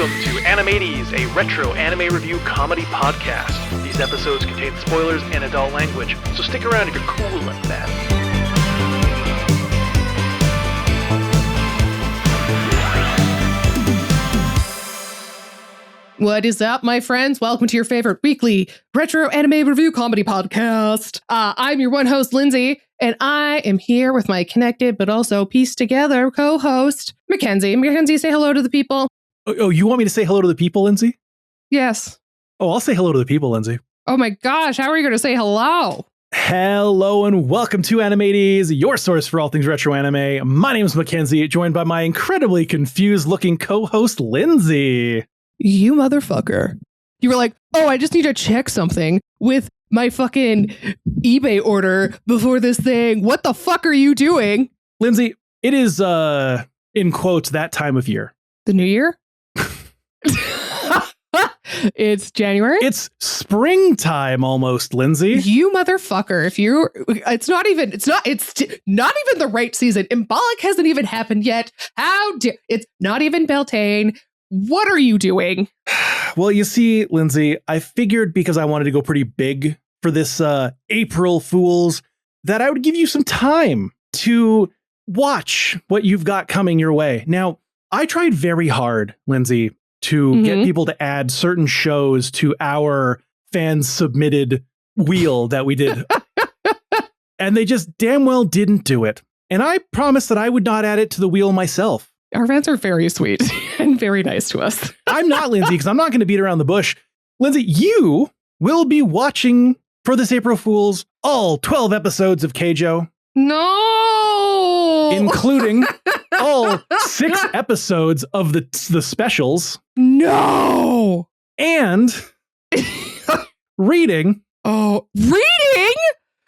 Welcome to Animatrix, a retro anime review comedy podcast. These episodes contain spoilers and adult language, so stick around if you're cool like that. What is up, my friends? Welcome to your favorite weekly retro anime review comedy podcast. I'm your one host, Lindsay, and I am here with my connected but also pieced together co-host, Mackenzie. Mackenzie, say hello to the people. Oh, you want me to say hello to the people, Lindsay? Yes. Oh, I'll say hello to the people, Lindsay. Oh my gosh, how are you going to say hello? Hello and welcome to Animatrix, your source for all things retro anime. My name is Mackenzie, joined by my incredibly confused-looking co-host, Lindsay. You motherfucker. You were like, oh, I just need to check something with my fucking eBay order before this thing. What the fuck are you doing? Lindsay, it is, in quotes, that time of year. The new year? It's January? It's springtime almost, Lindsay. You motherfucker. It's not even the right season. Embolic hasn't even happened yet. It's not even Beltane. What are you doing? Well, you see, Lindsay, I figured because I wanted to go pretty big for this April Fools that I would give you some time to watch what you've got coming your way. Now, I tried very hard, Lindsay, to get people to add certain shows to our fan submitted wheel that we did. And they just damn well didn't do it. And I promised that I would not add it to the wheel myself. Our fans are very sweet and very nice to us. I'm not, Lindsay, because I'm not going to beat around the bush. Lindsay, you will be watching for this April Fools all 12 episodes of Keijo. No! Including all 6 episodes of the specials. No! And reading. Oh, reading?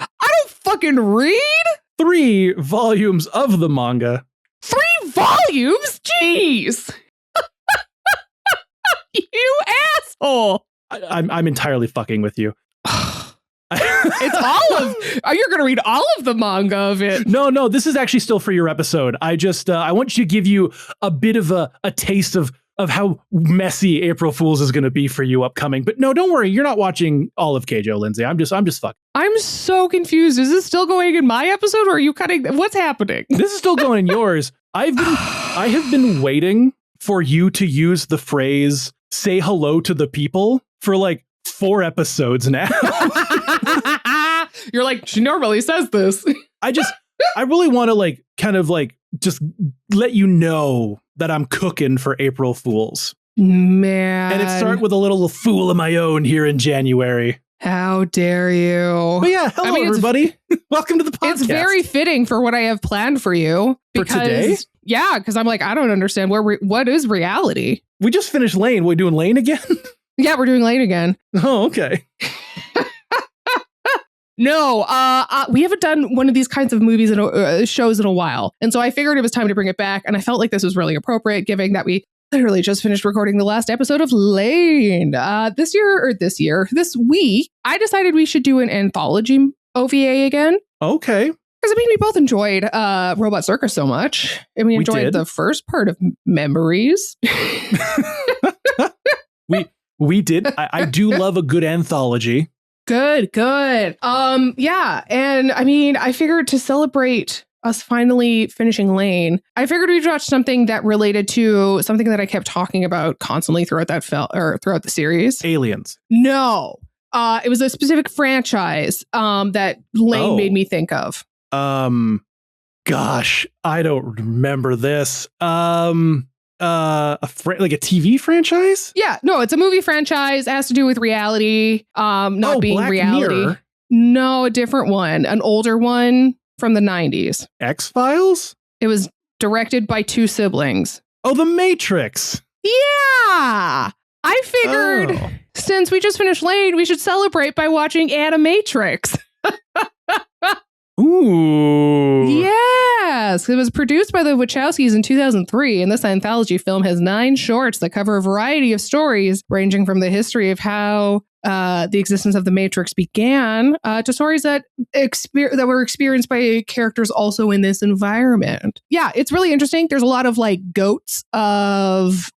I don't fucking read? 3 volumes of the manga. 3 volumes? Jeez! You asshole! I'm entirely fucking with you. It's all of. You're going to read all of the manga of it. No, this is actually still for your episode. I want you to give you a bit of a taste of how messy April Fools is going to be for you upcoming. But no, don't worry. You're not watching all of Keijo, Lindsay. I'm just fucking. I'm so confused. Is this still going in my episode or are you cutting? What's happening? This is still going in yours. I have been waiting for you to use the phrase "say hello to the people" for like 4 episodes now. You're like, she normally says this. I really want to just let you know that I'm cooking for April Fools. Man. And it started with a little fool of my own here in January. How dare you? But yeah, hello everybody. Welcome to the podcast. It's very fitting for what I have planned for you. For today? Yeah, because I'm like, I don't understand what is reality? We just finished Lane. We're doing Lane again? Yeah, we're doing Lane again. Oh, okay. No, we haven't done one of these kinds of movies and shows in a while. And so I figured it was time to bring it back. And I felt like this was really appropriate, given that we literally just finished recording the last episode of Lane. This week, I decided we should do an anthology OVA again. Okay. Because we both enjoyed Robot Circus so much. And we enjoyed the first part of Memories. We did. I do love a good anthology. Good. Yeah. And I mean, I figured to celebrate us finally finishing Lane, I figured we'd watch something that related to something that I kept talking about constantly throughout throughout the series. Aliens. No. It was a specific franchise that Lane made me think of. Gosh, I don't remember this. Like a TV franchise? Yeah, no, it's a movie franchise. It has to do with reality, not being Black reality. Mirror. No, a different one, an older one from the 90s. X-Files? It was directed by 2 siblings. Oh, The Matrix. Yeah, I figured since we just finished Lane, we should celebrate by watching Animatrix. Ooh. Yes, it was produced by the Wachowskis in 2003, and this anthology film has 9 shorts that cover a variety of stories, ranging from the history of how the existence of the Matrix began to stories that were experienced by characters also in this environment. Yeah, it's really interesting. There's a lot of like goats of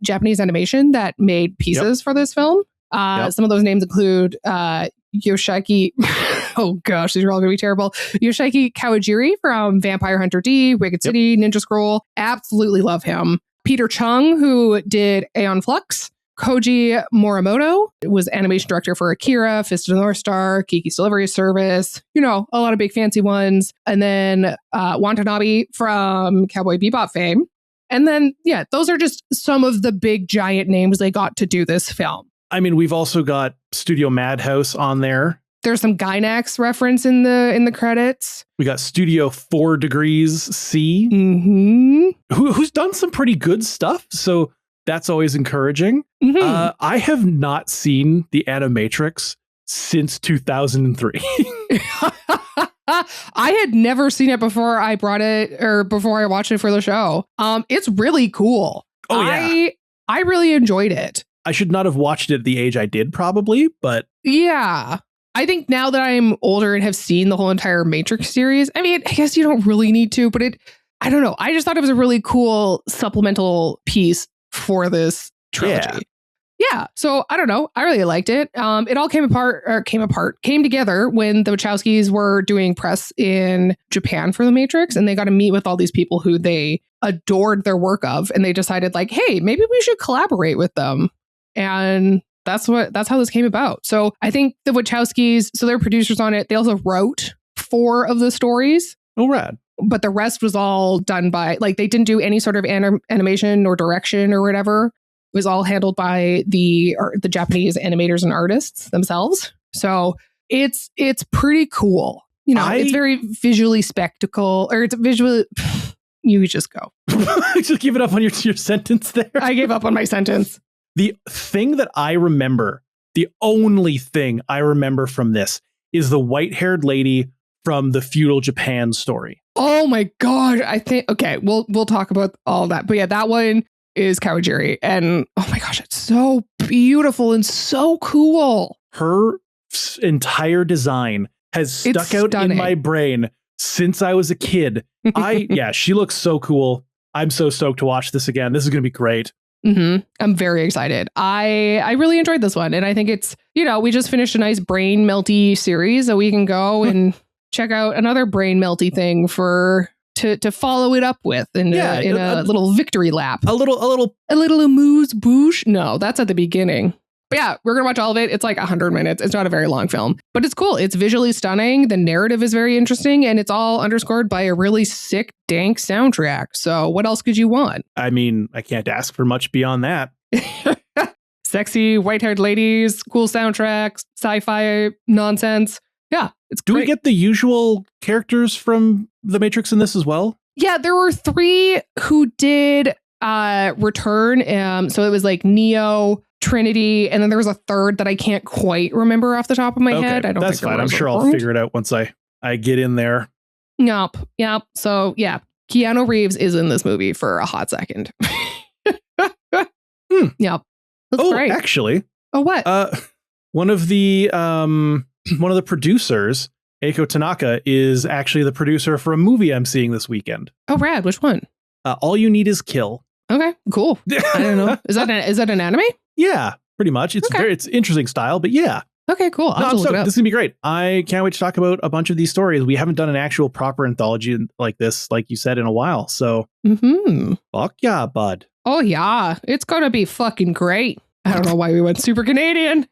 Japanese animation that made pieces for this film. Some of those names include Yoshiaki. Oh gosh, these are all going to be terrible. Yoshiaki Kawajiri from Vampire Hunter D, Wicked City, Ninja Scroll. Absolutely love him. Peter Chung, who did Aeon Flux. Koji Morimoto was animation director for Akira, Fist of the North Star, Kiki's Delivery Service, a lot of big fancy ones. And then Watanabe from Cowboy Bebop fame. And then, those are just some of the big giant names they got to do this film. I mean, we've also got Studio Madhouse on there. There's some Gainax reference in the credits. We got Studio 4 Degrees C, who's done some pretty good stuff. So that's always encouraging. I have not seen the Animatrix since 2003. I had never seen it before I before I watched it for the show. It's really cool. Oh, yeah. I really enjoyed it. I should not have watched it at the age I did, probably, but yeah. I think now that I'm older and have seen the whole entire Matrix series, I mean, I guess you don't really need to, but I don't know. I just thought it was a really cool supplemental piece for this trilogy. Yeah. So I don't know. I really liked it. It all came together when the Wachowskis were doing press in Japan for The Matrix, and they got to meet with all these people who they adored their work of, and they decided like, hey, maybe we should collaborate with them. And that's how this came about. So I think the Wachowskis, so they're producers on it. They also wrote 4 of the stories. Oh, rad. But the rest was all done by, like, they didn't do any sort of animation or direction or whatever. It was all handled by the Japanese animators and artists themselves. So it's pretty cool. It's very visually spectacle, or it's visually. You just go. Just give it up on your sentence there. I gave up on my sentence. The thing that I remember, the only thing I remember from this is the white-haired lady from the feudal Japan story. Oh my God. I think, okay, we'll talk about all that. But yeah, that one is Kawajiri. And oh my gosh, it's so beautiful and so cool. Her entire design has stuck out in my brain since I was a kid. She looks so cool. I'm so stoked to watch this again. This is going to be great. I'm very excited. I really enjoyed this one. And I think it's, we just finished a nice brain melty series, so we can go and check out another brain melty thing to follow it up with in a little victory lap. A little amuse bouche. No, that's at the beginning. But yeah, we're going to watch all of it. It's like 100 minutes. It's not a very long film, but it's cool. It's visually stunning. The narrative is very interesting, and it's all underscored by a really sick, dank soundtrack. So what else could you want? I mean, I can't ask for much beyond that. Sexy, white-haired ladies, cool soundtracks, sci-fi nonsense. Yeah, it's great. Do we get the usual characters from The Matrix in this as well? Yeah, there were 3 who did return. So it was like Neo, Trinity, and then there was a third that I can't quite remember off the top of my head. I don't that's think fine. I'm sure I'll figure it out once I get in there. Yep. So yeah, Keanu Reeves is in this movie for a hot second. Yep. That's great. Actually. Oh, what? One of the producers, Eiko Tanaka, is actually the producer for a movie I'm seeing this weekend. Oh, rad. Which one? All You Need Is Kill. Okay, cool. I don't know. Is that an anime? Yeah, pretty much. It's interesting style, but yeah. Okay, cool. I'm stoked. This is gonna be great. I can't wait to talk about a bunch of these stories. We haven't done an actual proper anthology like this, like you said, in a while. So fuck yeah, bud. Oh yeah, it's gonna be fucking great. I don't know why we went super Canadian.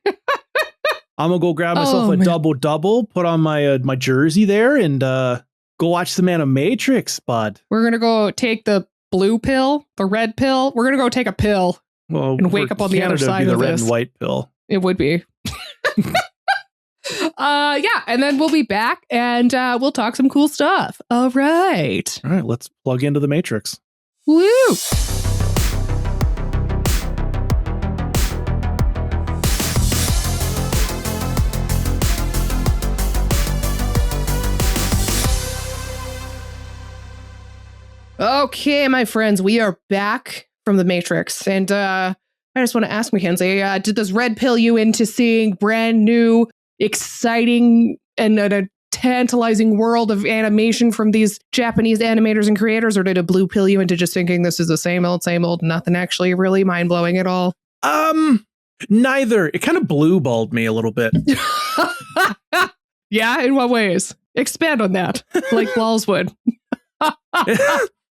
I'm gonna go grab myself a double, put on my my jersey there, and go watch some Animatrix, bud. We're gonna go take the blue pill, the red pill. We're gonna go take a pill and wake up on the other side of this. The red and white pill. It would be. And then we'll be back and we'll talk some cool stuff. All right, let's plug into The Matrix. Woo! Okay, my friends, we are back from the Matrix. And I just want to ask Mackenzie, did this red pill you into seeing brand new, exciting, and a tantalizing world of animation from these Japanese animators and creators, or did it blue pill you into just thinking this is the same old, nothing actually really mind-blowing at all? Neither. It kind of blue balled me a little bit. Yeah, in what ways? Expand on that, like Walls would.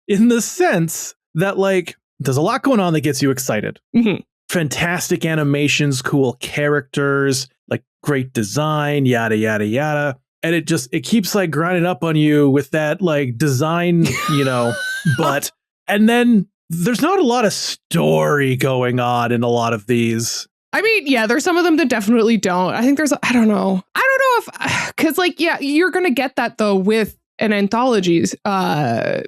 In the sense that, like, there's a lot going on that gets you excited. Mm-hmm. Fantastic animations, cool characters, like great design, yada, yada, yada. And it keeps like grinding up on you with that like design, but, and then there's not a lot of story going on in a lot of these. I mean, yeah, there's some of them that definitely don't. I think I don't know if, because like, yeah, you're going to get that though with an anthology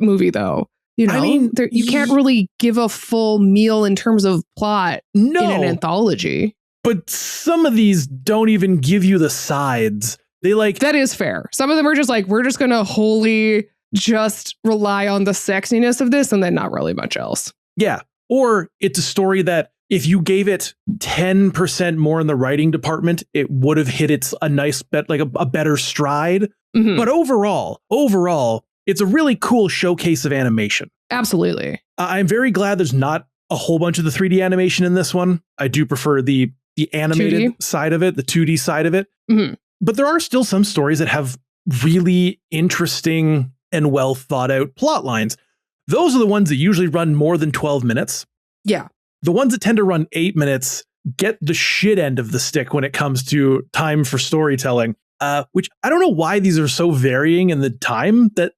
movie though. I mean, you can't really give a full meal in terms of plot in an anthology. But some of these don't even give you the sides. That is fair. Some of them are just like, we're just going to wholly just rely on the sexiness of this and then not really much else. Yeah. Or it's a story that if you gave it 10% more in the writing department, it would have hit a nice bet, like a better stride. Mm-hmm. But overall, it's a really cool showcase of animation. Absolutely. I'm very glad there's not a whole bunch of the 3D animation in this one. I do prefer the animated 2D side of it, the 2D side of it. Mm-hmm. But there are still some stories that have really interesting and well thought out plot lines. Those are the ones that usually run more than 12 minutes. Yeah. The ones that tend to run 8 minutes get the shit end of the stick when it comes to time for storytelling, which I don't know why these are so varying in the time that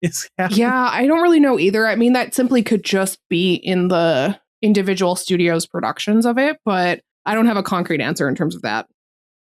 is happening. Yeah, I don't really know either. I mean, that simply could just be in the individual studios' productions of it, but I don't have a concrete answer in terms of that.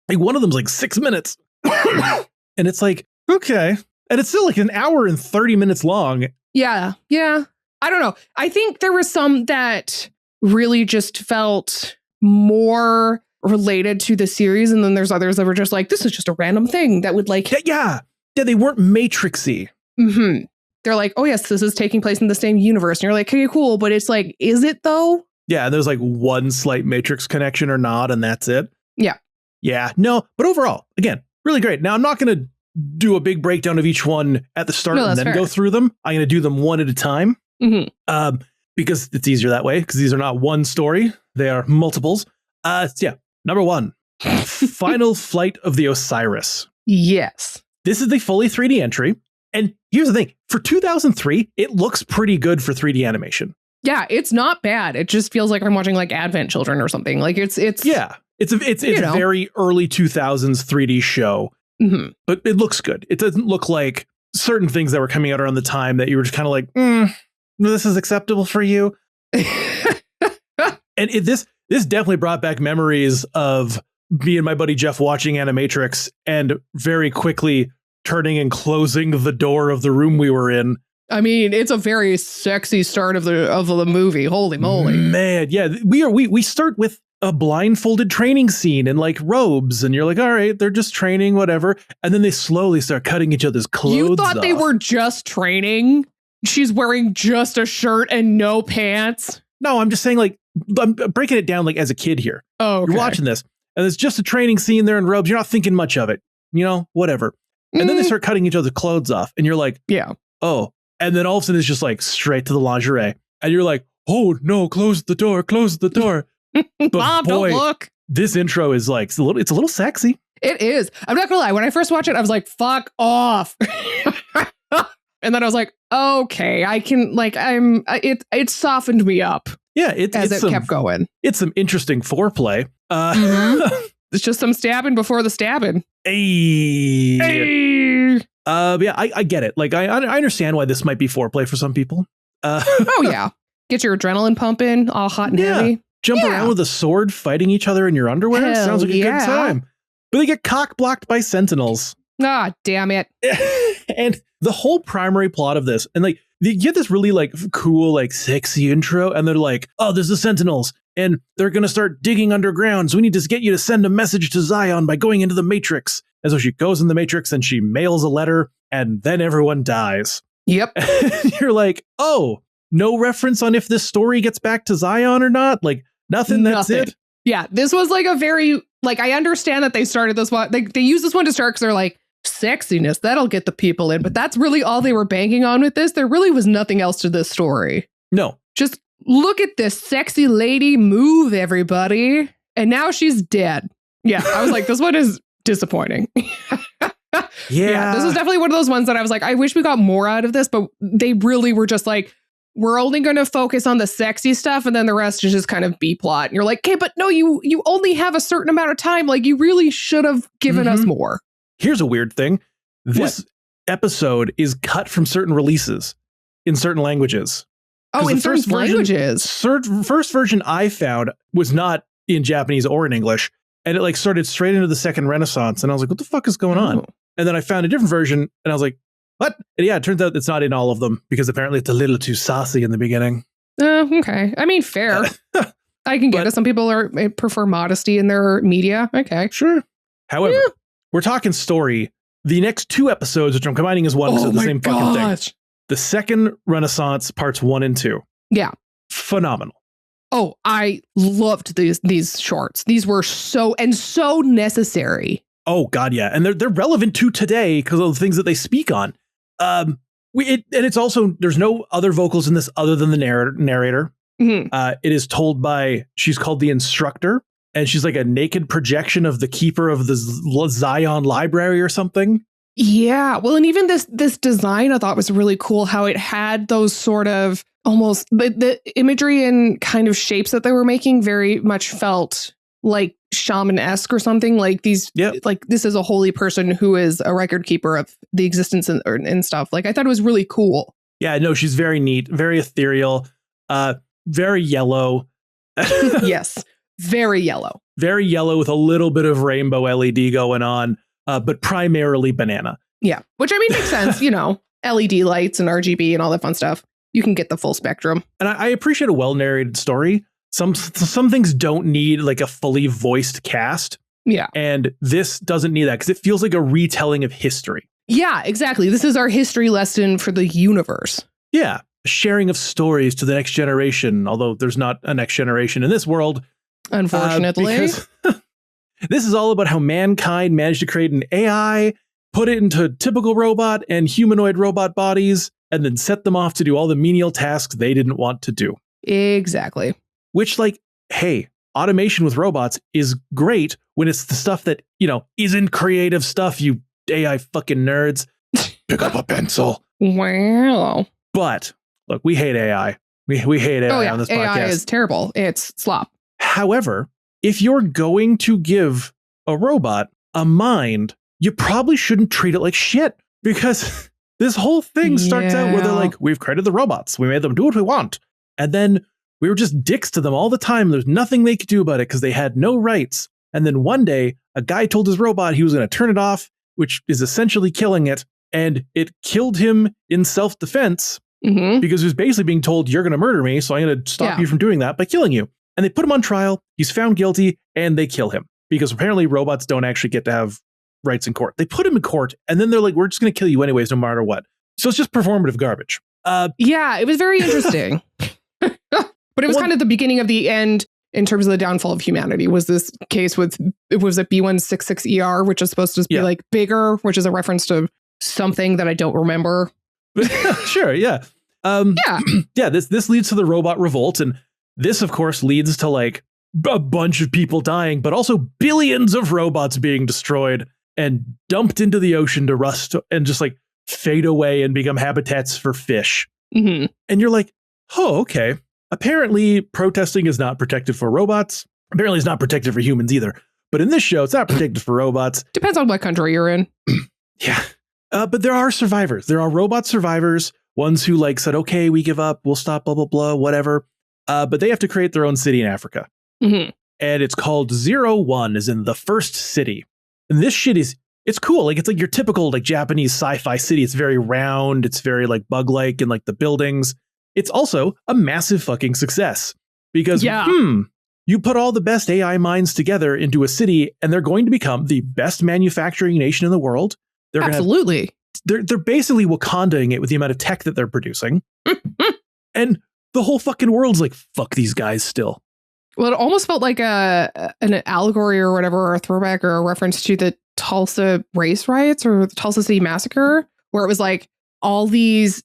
Like one of them's like 6 minutes. And it's like, okay. And it's still like an hour and 30 minutes long. Yeah. I don't know. I think there was some that really just felt more related to the series. And then there's others that were just like, this is just a random thing that would like. Yeah, they weren't Matrixy. Mm-hmm. They're like, oh, yes, this is taking place in the same universe. And you're like, okay, cool. But it's like, is it though? Yeah. There's like one slight Matrix connection or not. And that's it. Yeah. Yeah. No, but overall, again, really great. Now, I'm not going to do a big breakdown of each one at the start and then go through them. I'm going to do them one at a time. Mm-hmm. Because it's easier that way, because these are not one story. They are multiples. Number 1, Final Flight of the Osiris. Yes. This is the fully 3D entry. And here's the thing. For 2003, it looks pretty good for 3D animation. Yeah, it's not bad. It just feels like I'm watching like Advent Children or something. Like it's yeah. It's a very early 2000s 3D show. Mm-hmm. But it looks good. It doesn't look like certain things that were coming out around the time that you were just kind of like, this is acceptable for you. And this definitely brought back memories of me and my buddy Jeff watching Animatrix and very quickly turning and closing the door of the room we were in. I mean, it's a very sexy start of the movie. Holy moly. Man, yeah. We start with a blindfolded training scene in like robes, and you're like, all right, they're just training, whatever. And then they slowly start cutting each other's clothes. You thought they were just training? She's wearing just a shirt and no pants? No, I'm just saying, like, I'm breaking it down like as a kid here. Oh, okay. You're watching this, and it's just a training scene there in robes. You're not thinking much of it, whatever. And then they start cutting each other's clothes off, and you're like, yeah. Oh. And then all of a sudden it's just like straight to the lingerie. And you're like, oh no, close the door. But Mom, boy, don't look. This intro is like, it's a little sexy. It is. I'm not gonna lie. When I first watched it, I was like, fuck off. And then I was like, okay, I can, like, it softened me up. Yeah. It kept going. It's some interesting foreplay. It's just some stabbing before the stabbing. Hey. Hey. Yeah, I get it. Like, I understand why this might be foreplay for some people. Oh, yeah. Get your adrenaline pumping, all hot and heavy. Jump around with a sword fighting each other in your underwear. Hell sounds like a good time. But they get cock blocked by sentinels. Ah, damn it. And the whole primary plot of this, and like, you get this really like cool, like sexy intro, and they're like, oh, there's the sentinels, and they're going to start digging underground. So we need to get you to send a message to Zion by going into the Matrix. And so she goes in the Matrix and she mails a letter, and then everyone dies. Yep. You're like, oh, no reference on if this story gets back to Zion or not. Like nothing. That's it. Yeah, this was like a very, like, I understand that they started this one. They use this one to start because they're like, sexiness, that'll get the people in. But that's really all they were banking on with this. There really was nothing else to this story. No. Just look at this sexy lady move, everybody. And now she's dead. Yeah, I was like, this one is disappointing. Yeah, this is definitely one of those ones that I was like, I wish we got more out of this. But they really were just like, we're only going to focus on the sexy stuff and then the rest is just kind of B plot. And you're like, okay, but no, you only have a certain amount of time. Like, you really should have given us more. Here's a weird thing. This episode is cut from certain releases in certain languages. Oh, in certain languages. First version I found was not in Japanese or in English. And it like started straight into the second Renaissance. And I was like, what the fuck is going on? And then I found a different version and I was like, what? And yeah, it turns out it's not in all of them because apparently it's a little too saucy in the beginning. Okay. I mean, fair. I can get it. Some people prefer modesty in their media. Okay. Sure. However, we're talking story. The next 2 episodes, which I'm combining as one, because it's the same fucking thing. The second Renaissance, parts 1 and 2. Yeah. Phenomenal. Oh, I loved these shorts. These were so necessary. Oh, God, yeah. And they're relevant to today because of the things that they speak on. And it's also, there's no other vocals in this other than the narrator. It is told by, she's called the instructor, and she's like a naked projection of the keeper of the Zion library or something. Yeah. Well, and even this design I thought was really cool, how it had those sort of almost the imagery and kind of shapes that they were making very much felt like shaman-esque or something, like these, like this is a holy person who is a record keeper of the existence and stuff. Like, I thought it was really cool. Yeah, no, she's very neat, very ethereal, very yellow. Yes, very yellow. Very yellow with a little bit of rainbow LED going on, but primarily banana. Yeah, which I mean makes sense, you know, LED lights and RGB and all that fun stuff. You can get the full spectrum. And I appreciate a well-narrated story. Some things don't need like a fully voiced cast. Yeah. And this doesn't need that because it feels like a retelling of history. Yeah, exactly. This is our history lesson for the universe. Yeah. Sharing of stories to the next generation, although there's not a next generation in this world. Unfortunately. Because this is all about how mankind managed to create an AI, put it into typical robot and humanoid robot bodies, and then set them off to do all the menial tasks they didn't want to do. Exactly. Which, like, hey, automation with robots is great when it's the stuff that, you know, isn't creative stuff, you AI fucking nerds. Pick up a pencil. Wow. But, look, we hate AI. We hate AI on this podcast. AI is terrible. It's slop. However, if you're going to give a robot a mind, you probably shouldn't treat it like shit. Because this whole thing starts out where they're like, we've created the robots. We made them do what we want. And then we were just dicks to them all the time. There's nothing they could do about it because they had no rights. And then one day, a guy told his robot he was going to turn it off, which is essentially killing it. And it killed him in self-defense because he was basically being told, you're going to murder me, so I'm going to stop you from doing that by killing you. And they put him on trial. He's found guilty, and they kill him because apparently robots don't actually get to have rights in court. They put him in court, and then they're like, we're just going to kill you anyways, no matter what. So it's just performative garbage. Yeah, it was very interesting. But it was kind of the beginning of the end in terms of the downfall of humanity. Was this case with, it was a B166ER, which is supposed to be like bigger, which is a reference to something that I don't remember. Sure, yeah. Yeah, this leads to the robot revolt. And this, of course, leads to like a bunch of people dying, but also billions of robots being destroyed and dumped into the ocean to rust and just like fade away and become habitats for fish. And you're like, oh, okay. Apparently, protesting is not protected for robots. Apparently, it's not protected for humans either. But in this show, it's not protected for robots. Depends on what country you're in. Yeah. But there are survivors. There are robot survivors, ones who like said, okay, we give up. We'll stop, blah, blah, blah, whatever. But they have to create their own city in Africa. And it's called 01, as in the first city. And this shit is, it's cool. Like, it's like your typical like Japanese sci-fi city. It's very round. It's very like bug-like and like the buildings. It's also a massive fucking success because, you put all the best AI minds together into a city and they're going to become the best manufacturing nation in the world. They're going to have they're basically Wakandaing it with the amount of tech that they're producing. And the whole fucking world's like, fuck these guys still. Well, it almost felt like an allegory or whatever, or a throwback or a reference to the Tulsa race riots or the Tulsa City Massacre, where it was like all these,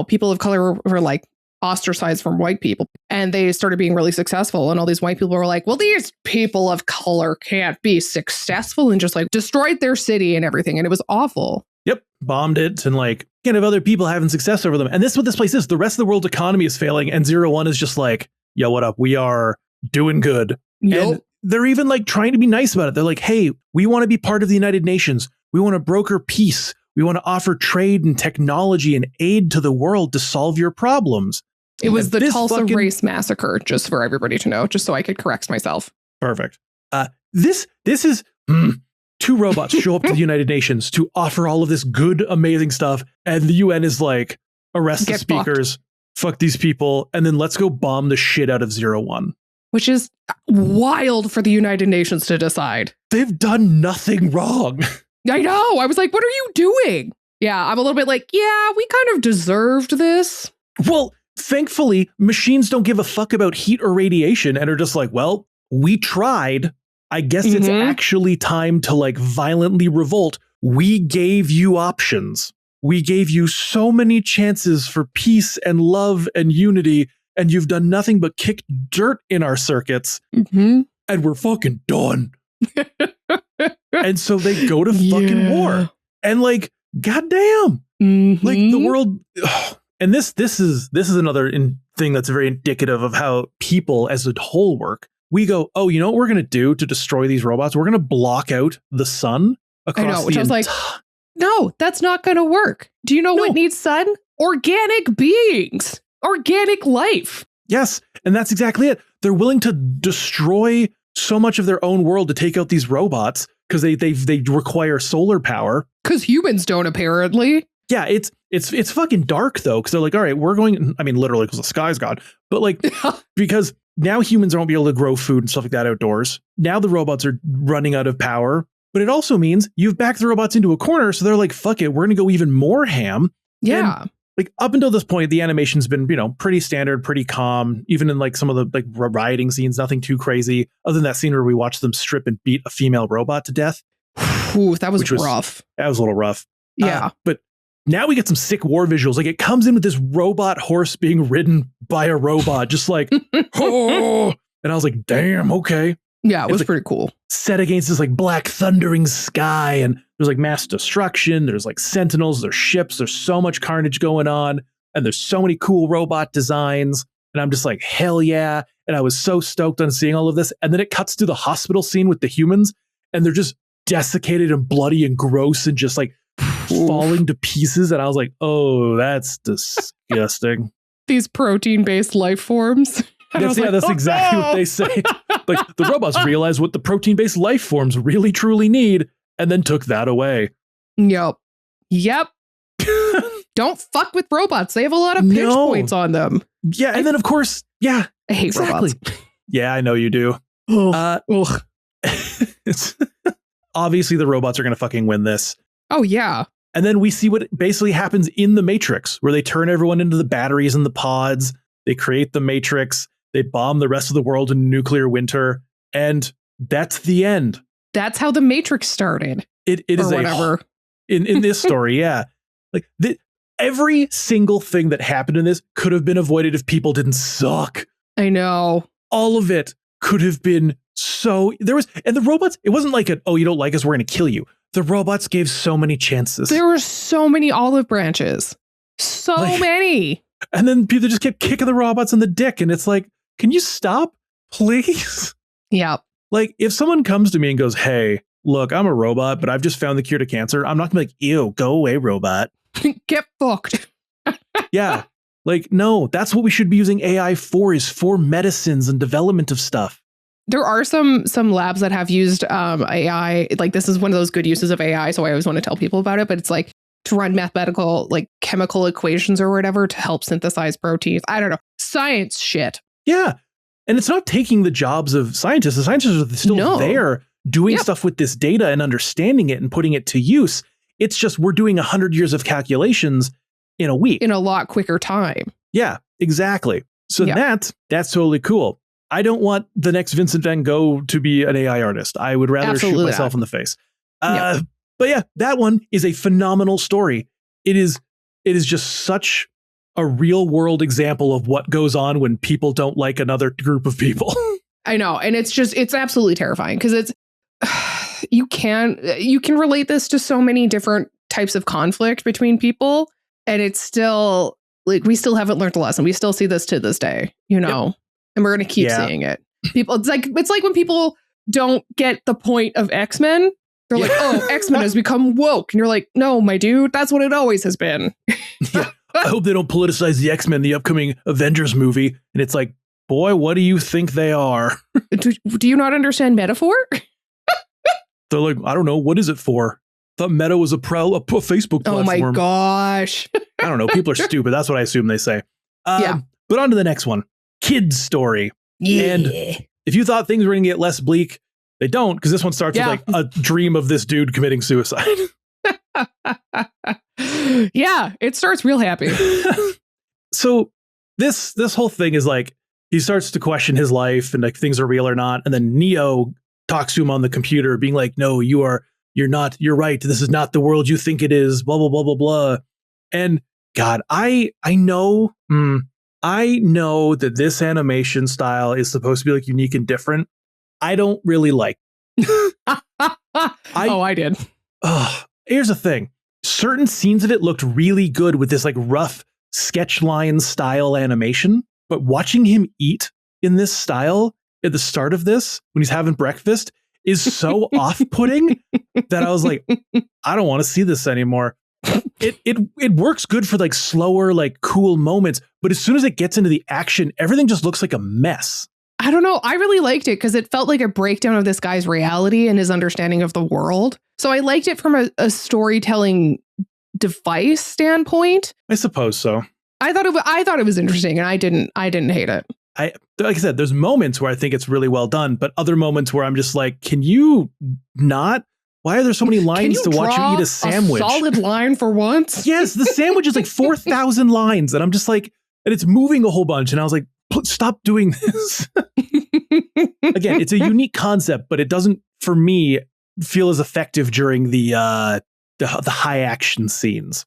people of color were like ostracized from white people, and they started being really successful. And all these white people were like, well, these people of color can't be successful, and just like destroyed their city and everything. And it was awful. Yep. Bombed it and like can't have other people having success over them. And this is what this place is. The rest of the world's economy is failing. And 01 is just like, yo, what up? We are doing good. Yep. And they're even like trying to be nice about it. They're like, hey, we want to be part of the United Nations. We want to broker peace. We want to offer trade and technology and aid to the world to solve your problems. It was the Tulsa Race Massacre, just for everybody to know, just so I could correct myself. Perfect. This is two robots show up to the United Nations to offer all of this good, amazing stuff. And the UN is like, arrest the speakers, fuck these people, and then let's go bomb the shit out of 01. Which is wild for the United Nations to decide. They've done nothing wrong. I know. I was like, what are you doing? Yeah, I'm a little bit like, yeah, we kind of deserved this. Well, thankfully, machines don't give a fuck about heat or radiation and are just like, well, we tried. I guess it's actually time to like violently revolt. We gave you options. We gave you so many chances for peace and love and unity, and you've done nothing but kick dirt in our circuits, and we're fucking done. And so they go to fucking war. And like, goddamn, like the world. And this is another thing that's very indicative of how people as a whole work. We go, oh, you know what we're going to do to destroy these robots? We're going to block out the sun across I know, which I was like, no, that's not going to work. Do you know what needs sun? Organic beings, organic life. Yes. And that's exactly it. They're willing to destroy so much of their own world to take out these robots because they require solar power. Because humans don't, apparently. Yeah, it's fucking dark, though, because they're like, all right, we're going, I mean, literally, because the sky's gone, but like, because now humans won't be able to grow food and stuff like that outdoors. Now the robots are running out of power, but it also means you've backed the robots into a corner. So they're like, fuck it, we're going to go even more ham. Yeah. And like up until this point, the animation's been, pretty standard, pretty calm, even in like some of the like rioting scenes, nothing too crazy, other than that scene where we watched them strip and beat a female robot to death. Ooh, that was rough. That was a little rough. Yeah. But now we get some sick war visuals. Like it comes in with this robot horse being ridden by a robot, just like, oh, and I was like, damn, okay. Yeah, it was like pretty cool. Set against this like black thundering sky, and there's like mass destruction. There's like sentinels, there's ships, there's so much carnage going on, and there's so many cool robot designs. And I'm just like, hell yeah. And I was so stoked on seeing all of this. And then it cuts to the hospital scene with the humans, and they're just desiccated and bloody and gross and just like falling to pieces. And I was like, oh, that's disgusting. These protein-based life forms. That's exactly what they say. Like the robots realized what the protein-based life forms really truly need and then took that away. Yep. Don't fuck with robots. They have a lot of pinch points on them. Yeah. And then of course, yeah. I hate robots. Yeah, I know you do. Obviously the robots are going to fucking win this. Oh, yeah. And then we see what basically happens in the Matrix, where they turn everyone into the batteries and the pods. They create the Matrix. They bomb the rest of the world in nuclear winter. And that's the end. That's how the Matrix started. It is whatever. In this story, yeah. Like every single thing that happened in this could have been avoided if people didn't suck. I know. All of it could have been and the robots, it wasn't like oh, you don't like us, we're going to kill you. The robots gave so many chances. There were so many olive branches. So many. And then people just kept kicking the robots in the dick. And it's like, can you stop, please? Yeah. Like, if someone comes to me and goes, hey, look, I'm a robot, but I've just found the cure to cancer. I'm not going to be like, ew, go away, robot. Get fucked. Yeah. Like, no, that's what we should be using AI for, is for medicines and development of stuff. There are some labs that have used AI. Like, this is one of those good uses of AI. So I always want to tell people about it. But it's like to run mathematical, like chemical equations or whatever to help synthesize proteins. I don't know. Science shit. Yeah. And it's not taking the jobs of scientists. The scientists are still there doing stuff with this data and understanding it and putting it to use. It's just we're doing 100 years of calculations in a week. In a lot quicker time. Yeah, exactly. So that's totally cool. I don't want the next Vincent van Gogh to be an AI artist. I would rather shoot myself in the face. But yeah, that one is a phenomenal story. It is just such a real world example of what goes on when people don't like another group of people. I know. And it's absolutely terrifying because it's, you can relate this to so many different types of conflict between people. And it's still like, we still haven't learned the lesson. We still see this to this day, and we're going to keep seeing it. People, it's like when people don't get the point of X-Men, they're like, oh, X-Men has become woke. And you're like, no, my dude, that's what it always has been. I hope they don't politicize the X-Men, the upcoming Avengers movie. And it's like, boy, what do you think they are? Do you not understand metaphor? They're like, I don't know. What is it for? I thought Meta was a Facebook platform. Oh my gosh. I don't know. People are stupid. That's what I assume they say. But on to the next one. Kid's story. Yeah. And if you thought things were going to get less bleak, they don't, because this one starts with like a dream of this dude committing suicide. Yeah, it starts real happy. So this whole thing is like, he starts to question his life and like things are real or not. And then Neo talks to him on the computer being like, no, you're right. This is not the world you think it is, blah, blah, blah, blah, blah. And God, I know that this animation style is supposed to be like unique and different. I don't really like. I did. Here's the thing. Certain scenes of it looked really good with this like rough sketch line style animation, but watching him eat in this style at the start of this when he's having breakfast is so off-putting that I was like, I don't want to see this anymore. It works good for like slower, like cool moments, but as soon as it gets into the action, everything just looks like a mess. I don't know. I really liked it because it felt like a breakdown of this guy's reality and his understanding of the world. So I liked it from a storytelling device standpoint. I suppose so. I thought it was interesting, and I didn't hate it. Like I said, there's moments where I think it's really well done, but other moments where I'm just like, can you not? Why are there so many lines to watch you eat a sandwich? A solid line for once? Yes, the sandwich is like 4,000 lines, and I'm just like, and it's moving a whole bunch, and I was like, stop doing this. Again, it's a unique concept, but it doesn't, for me, feel as effective during the high action scenes,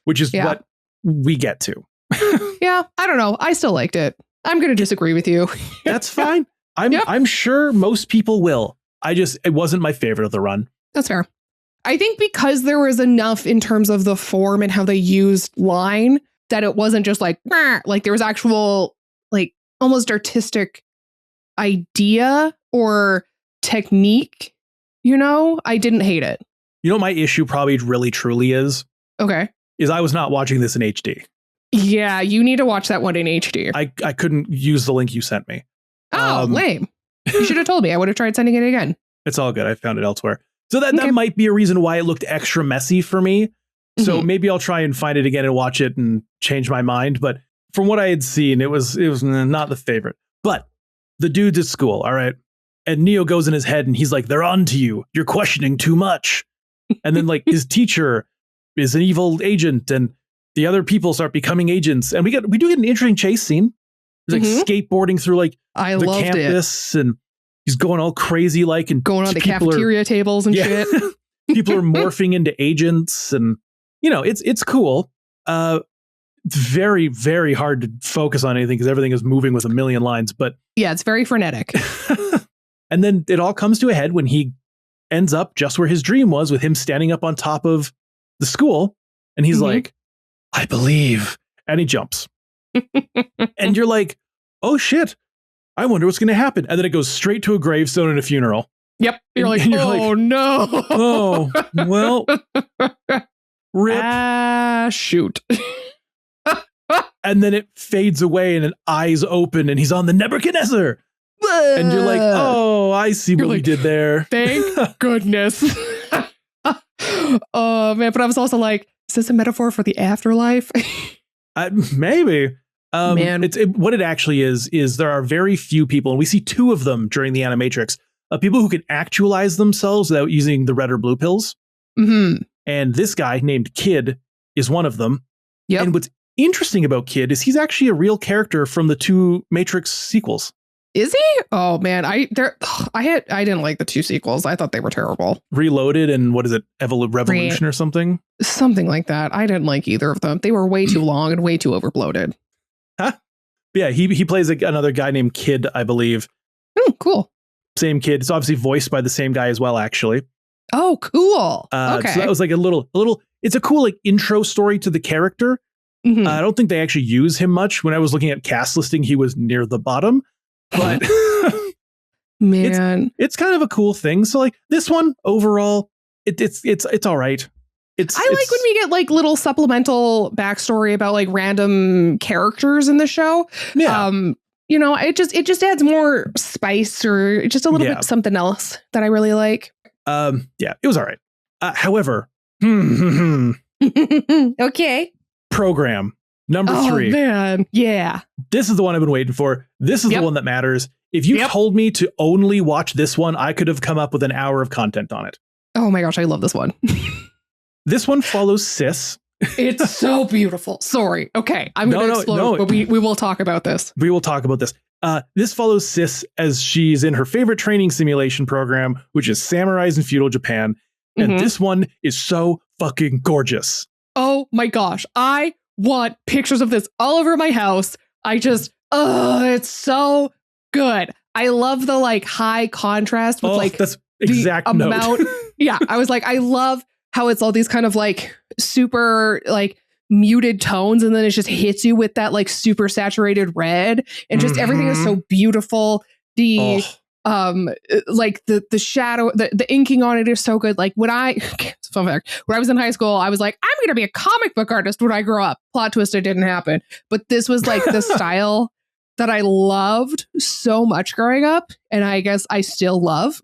which is what we get to. Yeah, I don't know. I still liked it. I'm going to disagree with you. That's fine. I'm sure most people will. It wasn't my favorite of the run. That's fair. I think because there was enough in terms of the form and how they used line that it wasn't just like there was actual like almost artistic idea or technique, I didn't hate it. You know what my issue probably really truly is? Okay. Is I was not watching this in HD. Yeah, you need to watch that one in HD. I couldn't use the link you sent me. Oh, lame. You should have told me. I would have tried sending it again. It's all good. I found it elsewhere. So that might be a reason why it looked extra messy for me. So maybe I'll try and find it again and watch it and change my mind. But from what I had seen, it was not the favorite. But the dude's at school, all right? And Neo goes in his head and he's like, they're on to you. You're questioning too much. And then like his teacher is an evil agent and the other people start becoming agents. And we do get an interesting chase scene. There's like skateboarding through like the campus and he's going all crazy like and going on the cafeteria tables and shit. People are morphing into agents and it's cool. Very, very hard to focus on anything because everything is moving with a million lines. But yeah, it's very frenetic. And then it all comes to a head when he ends up just where his dream was, with him standing up on top of the school. And he's like, I believe. And he jumps. And you're like, oh shit, I wonder what's going to happen. And then it goes straight to a gravestone and a funeral. Yep. You're like, no. Oh, well, rip. Shoot. And then it fades away and an eyes open and he's on the Nebuchadnezzar. And you're like, oh, I see what we did there. Thank goodness. Oh, man. But I was also like, is this a metaphor for the afterlife? Maybe. Man. What it actually is there are very few people, and we see two of them during the Animatrix, people who can actualize themselves without using the red or blue pills. Mm-hmm. And this guy named Kid is one of them. Yep. And what's interesting about Kid is he's actually a real character from the 2 Matrix sequels. Is he? Oh man, I didn't like the 2 sequels. I thought they were terrible. Reloaded and what is it, Revolution or something? Something like that. I didn't like either of them. They were way too long and way too overbloated. Huh? Yeah, he plays another guy named Kid, I believe. Oh, cool. Same kid. It's obviously voiced by the same guy as well, actually. Oh, cool. Okay. So that was like a little. It's a cool like intro story to the character. Mhm. I don't think they actually use him much. When I was looking at cast listing, he was near the bottom. But man, it's kind of a cool thing. So like this one overall, it's all right. I like when we get like little supplemental backstory about like random characters in the show. Yeah. You know, it just adds more spice or just a little bit something else that I really like. Yeah, it was all right. However, okay. program number 3. Oh man, yeah. This is the one I've been waiting for. This is the one that matters. If you told me to only watch this one, I could have come up with an hour of content on it. Oh my gosh, I love this one. This one follows Sis. It's so beautiful. Sorry. Okay. I'm going to explode, but we will talk about this. We will talk about this. This follows Sis as she's in her favorite training simulation program, which is samurais in feudal Japan. And this one is so fucking gorgeous. Oh my gosh. I want pictures of this all over my house. It's so good. I love the like high contrast with that's exact amount. Yeah. I was like, I love how it's all these kind of like super like muted tones, and then it just hits you with that like super saturated red, and just everything is so beautiful. The like the shadow, the inking on it is so good. Like when fun fact, when I was in high school, I was like, I'm gonna be a comic book artist when I grow up. Plot twist, it didn't happen. But this was like the style that I loved so much growing up, and I guess I still love.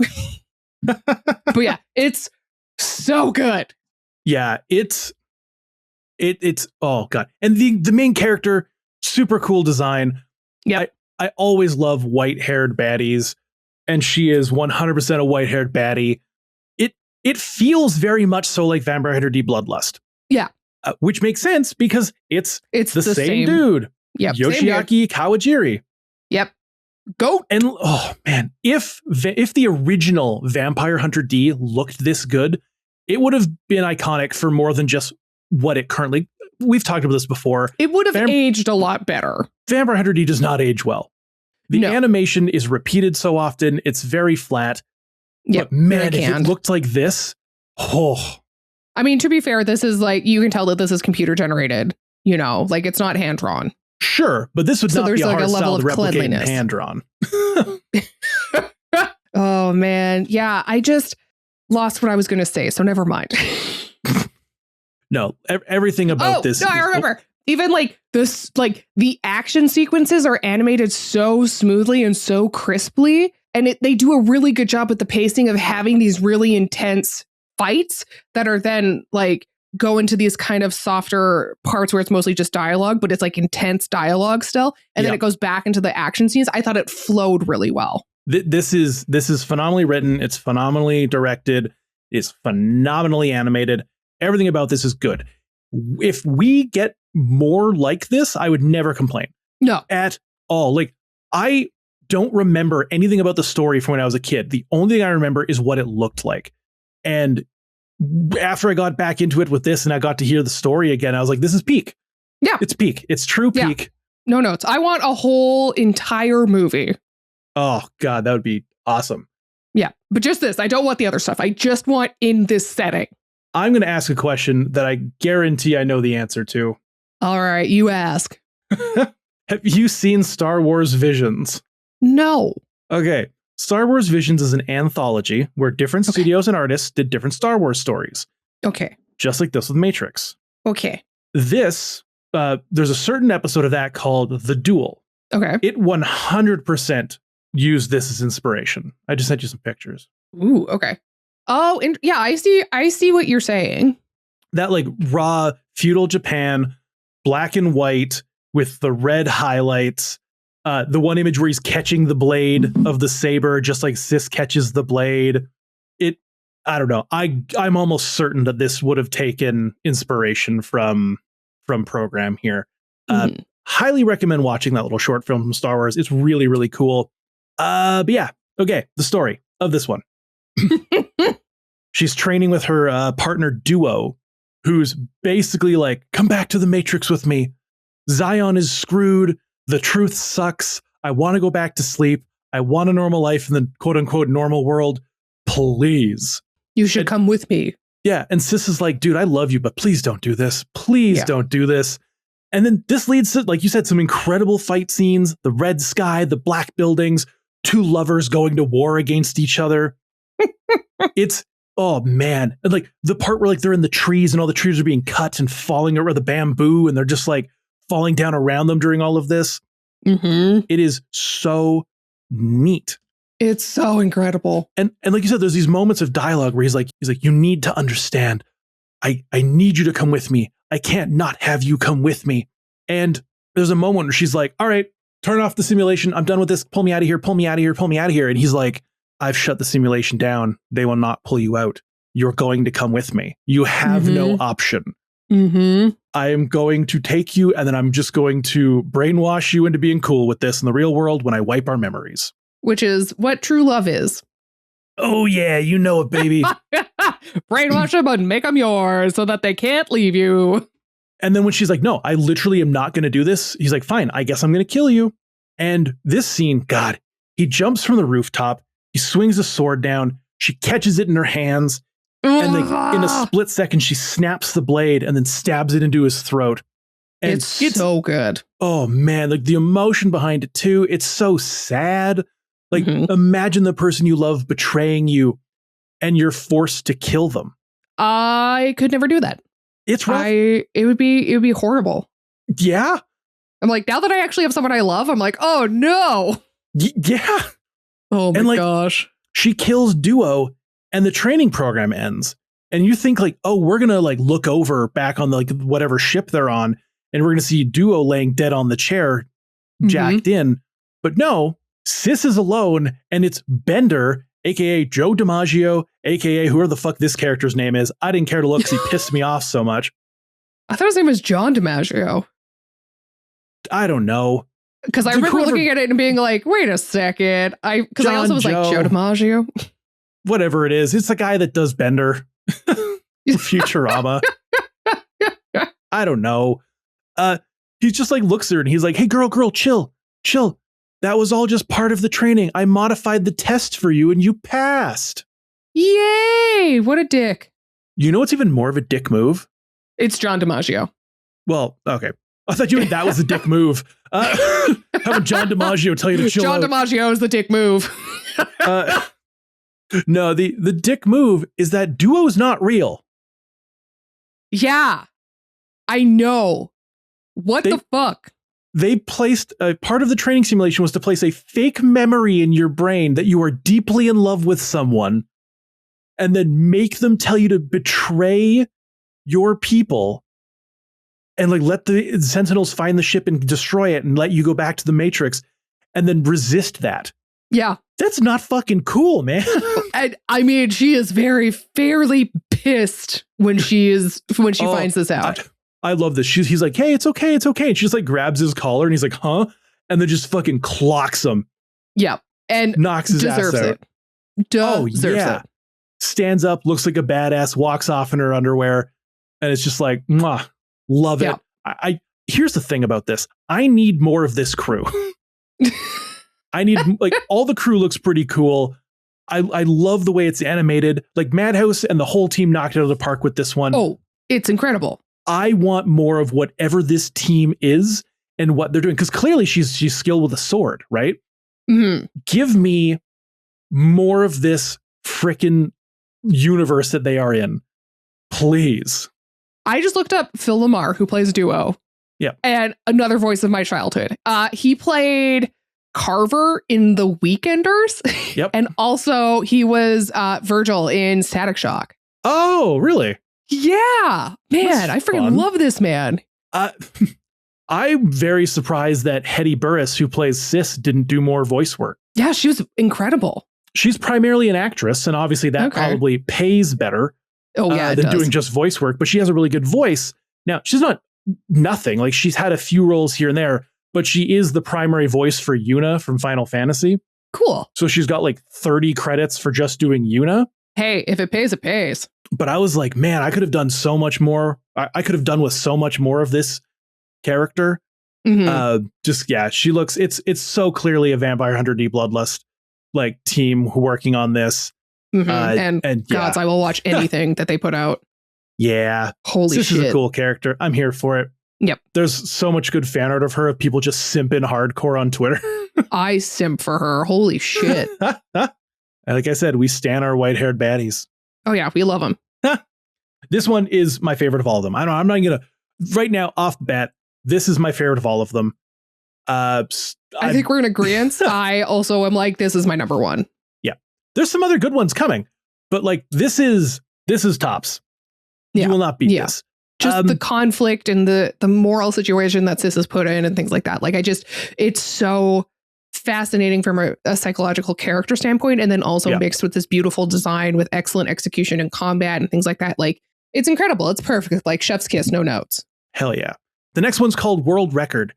But yeah, it's so good. Yeah, it's oh god. And the main character, super cool design. Yeah. I always love white-haired baddies, and she is 100% a white-haired baddie. It feels very much so like Vampire Hunter D Bloodlust. Yeah. Which makes sense because it's the same dude. Yep. Yoshiaki Kawajiri. Yep. Goat. And oh man, if the original Vampire Hunter D looked this good, it would have been iconic for more than just what it currently. We've talked about this before. It would have aged a lot better. Vampire Hunter D does not age well. The animation is repeated so often; it's very flat. Yeah, but man, if it looked like this, I mean, to be fair, this is like you can tell that this is computer generated. You know, like it's not hand drawn. Sure, but this would not be a hard style to replicate hand drawn. Oh man, yeah, I just lost what I was going to say, so never mind. No, everything about this. No, I remember. Even like this, like the action sequences are animated so smoothly and so crisply, and they do a really good job with the pacing of having these really intense fights that are then like go into these kind of softer parts where it's mostly just dialogue, but it's like intense dialogue still, and then it goes back into the action scenes. I thought it flowed really well. This is phenomenally written. It's phenomenally directed. It's phenomenally animated. Everything about this is good. If we get more like this, I would never complain. No. At all. Like, I don't remember anything about the story from when I was a kid. The only thing I remember is what it looked like. And after I got back into it with this and I got to hear the story again, I was like, this is peak. Yeah. It's peak. It's true peak. Yeah. No notes. I want a whole entire movie. Oh, God, that would be awesome. Yeah. But just this. I don't want the other stuff. I just want in this setting. I'm going to ask a question that I guarantee I know the answer to. All right, you ask. Have you seen Star Wars Visions? No. Okay. Star Wars Visions is an anthology where different studios and artists did different Star Wars stories. Okay. Just like this with Matrix. Okay. This, there's a certain episode of that called The Duel. Okay. It 100% used this as inspiration. I just sent you some pictures. Ooh, okay. Oh, and yeah, I see what you're saying. That like raw feudal Japan, black and white with the red highlights. The one image where he's catching the blade of the saber, just like Sis catches the blade. I don't know. I'm almost certain that this would have taken inspiration from Program here. Highly recommend watching that little short film from Star Wars. It's really, really cool. But yeah, okay. The story of this one. She's training with her partner Duo, who's basically like, come back to the Matrix with me. Zion is screwed. The truth sucks. I want to go back to sleep. I want a normal life in the quote unquote normal world. Please. You should come with me. Yeah. And Sis is like, dude, I love you, but please don't do this. Please don't do this. And then this leads to, like you said, some incredible fight scenes, the red sky, the black buildings, two lovers going to war against each other. It's, oh man. And like the part where like they're in the trees and all the trees are being cut and falling over the bamboo and they're just like falling down around them during all of this. It is so neat. It's so incredible. And like you said, there's these moments of dialogue where he's like, you need to understand. I need you to come with me. I can't not have you come with me. And there's a moment where she's like, all right, turn off the simulation. I'm done with this. Pull me out of here. Pull me out of here. Pull me out of here. And he's like, I've shut the simulation down. They will not pull you out. You're going to come with me. You have no option. I am going to take you and then I'm just going to brainwash you into being cool with this in the real world when I wipe our memories. Which is what true love is. Oh, yeah, you know it, baby. Brainwash them and make them yours so that they can't leave you. And then when she's like, no, I literally am not going to do this. He's like, fine, I guess I'm going to kill you. And this scene, God, he jumps from the rooftop. He swings a sword down. She catches it in her hands. And like in a split second, she snaps the blade and then stabs it into his throat. And it's so good. Oh, man, like the emotion behind it, too. It's so sad. Like, imagine the person you love betraying you and you're forced to kill them. I could never do that. It's rough. It would be horrible. Yeah. I'm like, now that I actually have someone I love, I'm like, oh, no. Yeah. Oh, my gosh. She kills Duo and the training program ends. And you think like, oh, we're going to like look over back on the, like whatever ship they're on. And we're going to see Duo laying dead on the chair, jacked in. But no. Sis is alone, and it's Bender, a.k.a. Joe DiMaggio, a.k.a. whoever the fuck this character's name is. I didn't care to look because he pissed me off so much. I thought his name was John DiMaggio. I don't know. Because I remember looking at it and being like, wait a second. Because I also was like, Joe DiMaggio. Whatever it is. It's the guy that does Bender. Futurama. I don't know. He just like looks at her and he's like, hey, girl, chill. That was all just part of the training. I modified the test for you and you passed. Yay! What a dick. You know what's even more of a dick move? It's John DiMaggio. Well, okay. I thought you meant that was a dick move. Having John DiMaggio tell you to chill John out. DiMaggio is the dick move. No, the dick move is that Duo's not real. Yeah. I know. What the fuck? They placed part of the training simulation was to place a fake memory in your brain that you are deeply in love with someone and then make them tell you to betray your people and like let the Sentinels find the ship and destroy it and let you go back to the Matrix and then resist that. Yeah. That's not fucking cool, man. And I mean, she is fairly pissed when she finds this out. I love this. He's like, hey, it's okay. And she just like grabs his collar and he's like, huh? And then just fucking clocks him. Yeah. And knocks his ass out. Deserves it. Stands up, looks like a badass, walks off in her underwear. And it's just like, mwah, love it. I here's the thing about this. I need more of this crew. I need like all the crew looks pretty cool. I love the way it's animated. Like Madhouse and the whole team knocked it out of the park with this one. Oh, it's incredible. I want more of whatever this team is and what they're doing. Because clearly she's skilled with a sword, right? Mm-hmm. Give me more of this frickin' universe that they are in. Please. I just looked up Phil Lamar, who plays Duo. Yeah. And another voice of my childhood. He played Carver in The Weekenders. Yep. And also he was Virgil in Static Shock. Oh, really? Yeah, man, I freaking love this man. I'm very surprised that Hetty Burris, who plays Sis, didn't do more voice work. Yeah, she was incredible. she's primarily an actress, and obviously that probably pays better than doing just voice work, but she has a really good voice. Now, she's not nothing. Like, she's had a few roles here and there, but she is the primary voice for Yuna from Final Fantasy. Cool. So she's got like 30 credits for just doing Yuna. Hey, if it pays, it pays. But I was like, man, I could have done so much more. I could have done with so much more of this character. She looks, it's so clearly a Vampire Hunter D Bloodlust like team working on this. And gods, I will watch anything that they put out. Yeah. Holy this shit. This is a cool character. I'm here for it. Yep. There's so much good fan art of her, of people just simping hardcore on Twitter. I simp for her. Holy shit. Like I said, we stan our white-haired baddies. Oh yeah, we love them. This one is my favorite of all of them. I'm not gonna right now off bat. This is my favorite of all of them. I think we're in agreement. I also am like, this is my number one. Yeah, there's some other good ones coming, but like this is tops. Yeah. You will not beat this. Just the conflict and the moral situation that Sis is put in and things like that. Like, it's so fascinating from a psychological character standpoint, and then also mixed with this beautiful design with excellent execution and combat and things like that. Like, it's incredible. It's perfect. Like chef's kiss, no notes. Hell yeah. The next one's called World Record,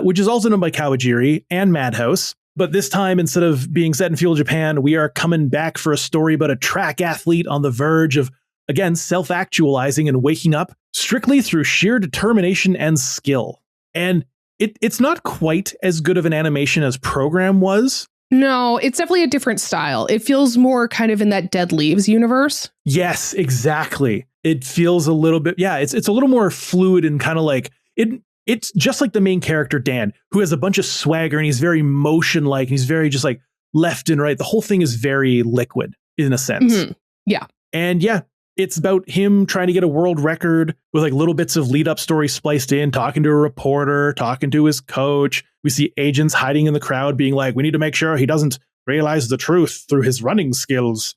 which is also done by Kawajiri and Madhouse. But this time, instead of being set in feudal Japan, we are coming back for a story about a track athlete on the verge of, again, self-actualizing and waking up strictly through sheer determination and skill. And it's not quite as good of an animation as Program was. No, it's definitely a different style. It feels more kind of in that Dead Leaves universe. Yes, exactly. It feels a little bit, it's a little more fluid and kind of like, it's just like the main character, Dan, who has a bunch of swagger and he's very motion-like and he's very just like left and right. The whole thing is very liquid in a sense. Yeah. And it's about him trying to get a world record with like little bits of lead up story spliced in, talking to a reporter, talking to his coach. We see agents hiding in the crowd being like, we need to make sure he doesn't realize the truth through his running skills,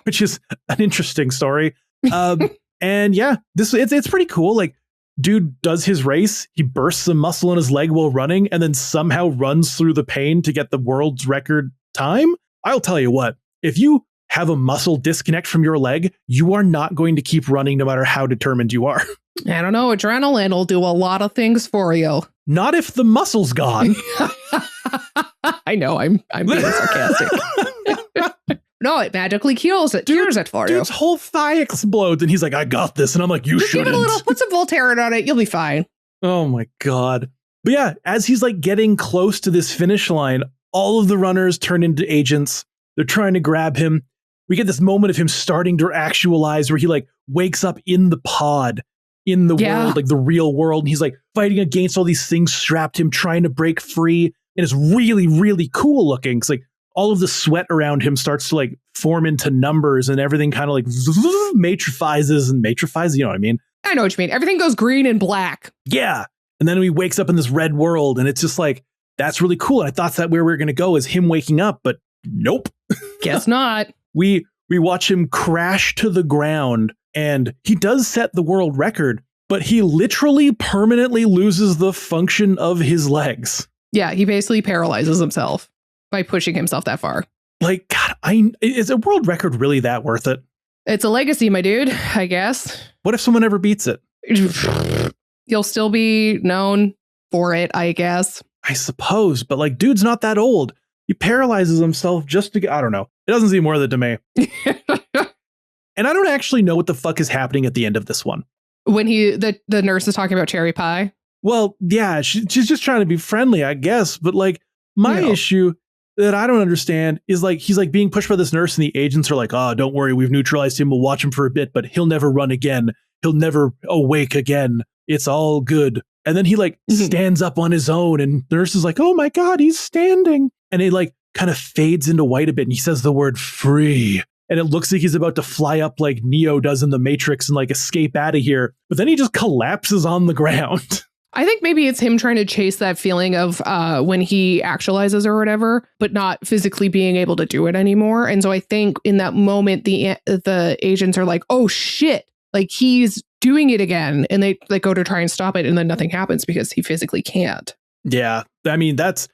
which is an interesting story. And it's pretty cool. Like, dude does his race. He bursts a muscle in his leg while running and then somehow runs through the pain to get the world's record time. I'll tell you what, if you have a muscle disconnect from your leg, you are not going to keep running no matter how determined you are. I don't know. Adrenaline will do a lot of things for you. Not if the muscle's gone. I know. I'm being sarcastic. No, it magically cures it for you. Dude's whole thigh explodes and he's like, I got this. And I'm like, you shouldn't. Give it a little, put some Voltaren on it. You'll be fine. Oh my God. But yeah, as he's like getting close to this finish line, all of the runners turn into agents. They're trying to grab him. We get this moment of him starting to actualize where he like wakes up in the pod in the world, like the real world. And he's like fighting against all these things strapped him, trying to break free. And it's really, really cool looking. It's like all of the sweat around him starts to like form into numbers and everything kind of like matrifizes. You know what I mean? I know what you mean. Everything goes green and black. Yeah. And then he wakes up in this red world and it's just like, that's really cool. And I thought that where we were going to go is him waking up, but nope. Guess not. We watch him crash to the ground and he does set the world record, but he literally permanently loses the function of his legs. Yeah, he basically paralyzes himself by pushing himself that far. Like, God, is a world record really that worth it? It's a legacy, my dude, I guess. What if someone ever beats it? You'll still be known for it, I guess. I suppose, but like, dude's not that old. He paralyzes himself just to get, I don't know. It doesn't seem worth it to me. And I don't actually know what the fuck is happening at the end of this one. When the nurse is talking about cherry pie. Well, yeah, she's just trying to be friendly, I guess. But like my issue that I don't understand is like, he's like being pushed by this nurse and the agents are like, oh, don't worry. We've neutralized him. We'll watch him for a bit, but he'll never run again. He'll never awake again. It's all good. And then he like stands up on his own and the nurse is like, oh my God, he's standing. And it like kind of fades into white a bit. And he says the word free. And it looks like he's about to fly up like Neo does in the Matrix and like escape out of here. But then he just collapses on the ground. I think maybe it's him trying to chase that feeling of when he actualizes or whatever, but not physically being able to do it anymore. And so I think in that moment, the agents are like, oh shit, like he's doing it again. And they go to try and stop it. And then nothing happens because he physically can't. Yeah. I mean, that's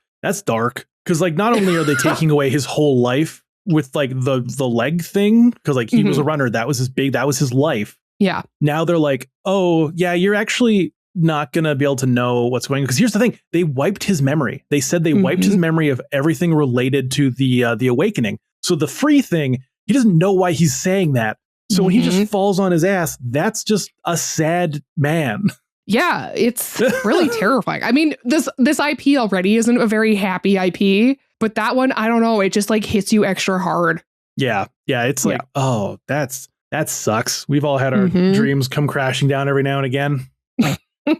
dark. Because like not only are they taking away his whole life with like the leg thing, because like he was a runner, that was his life. Yeah. Now they're like, oh yeah, you're actually not gonna be able to know what's going on. Because here's the thing, they wiped his memory. They said they wiped his memory of everything related to the awakening. So the free thing, he doesn't know why he's saying that. So when he just falls on his ass, that's just a sad man. Yeah, it's really terrifying. I mean, this IP already isn't a very happy IP, but that one, I don't know, it just like hits you extra hard. Yeah. It's like, oh, that sucks. We've all had our dreams come crashing down every now and again.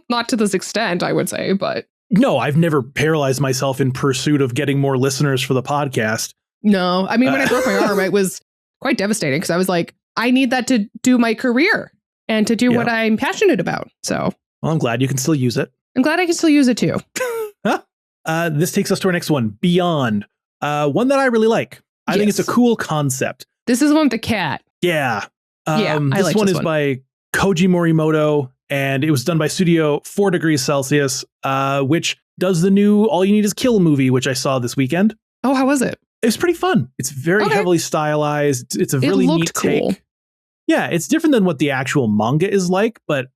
Not to this extent, I would say, but no, I've never paralyzed myself in pursuit of getting more listeners for the podcast. No, I mean, when I broke my arm, it was quite devastating because I was like, I need that to do my career and to do what I'm passionate about. So, well, I'm glad you can still use it. I'm glad I can still use it too. This takes us to our next one, Beyond. One that I really like. I think it's a cool concept. This is the one with the cat. Yeah. This one is by Koji Morimoto, and it was done by Studio 4 Degrees Celsius, which does the new All You Need Is Kill movie, which I saw this weekend. Oh, how was it? It was pretty fun. It's very heavily stylized. It's a really neat take. Cool. Yeah, it's different than what the actual manga is like, but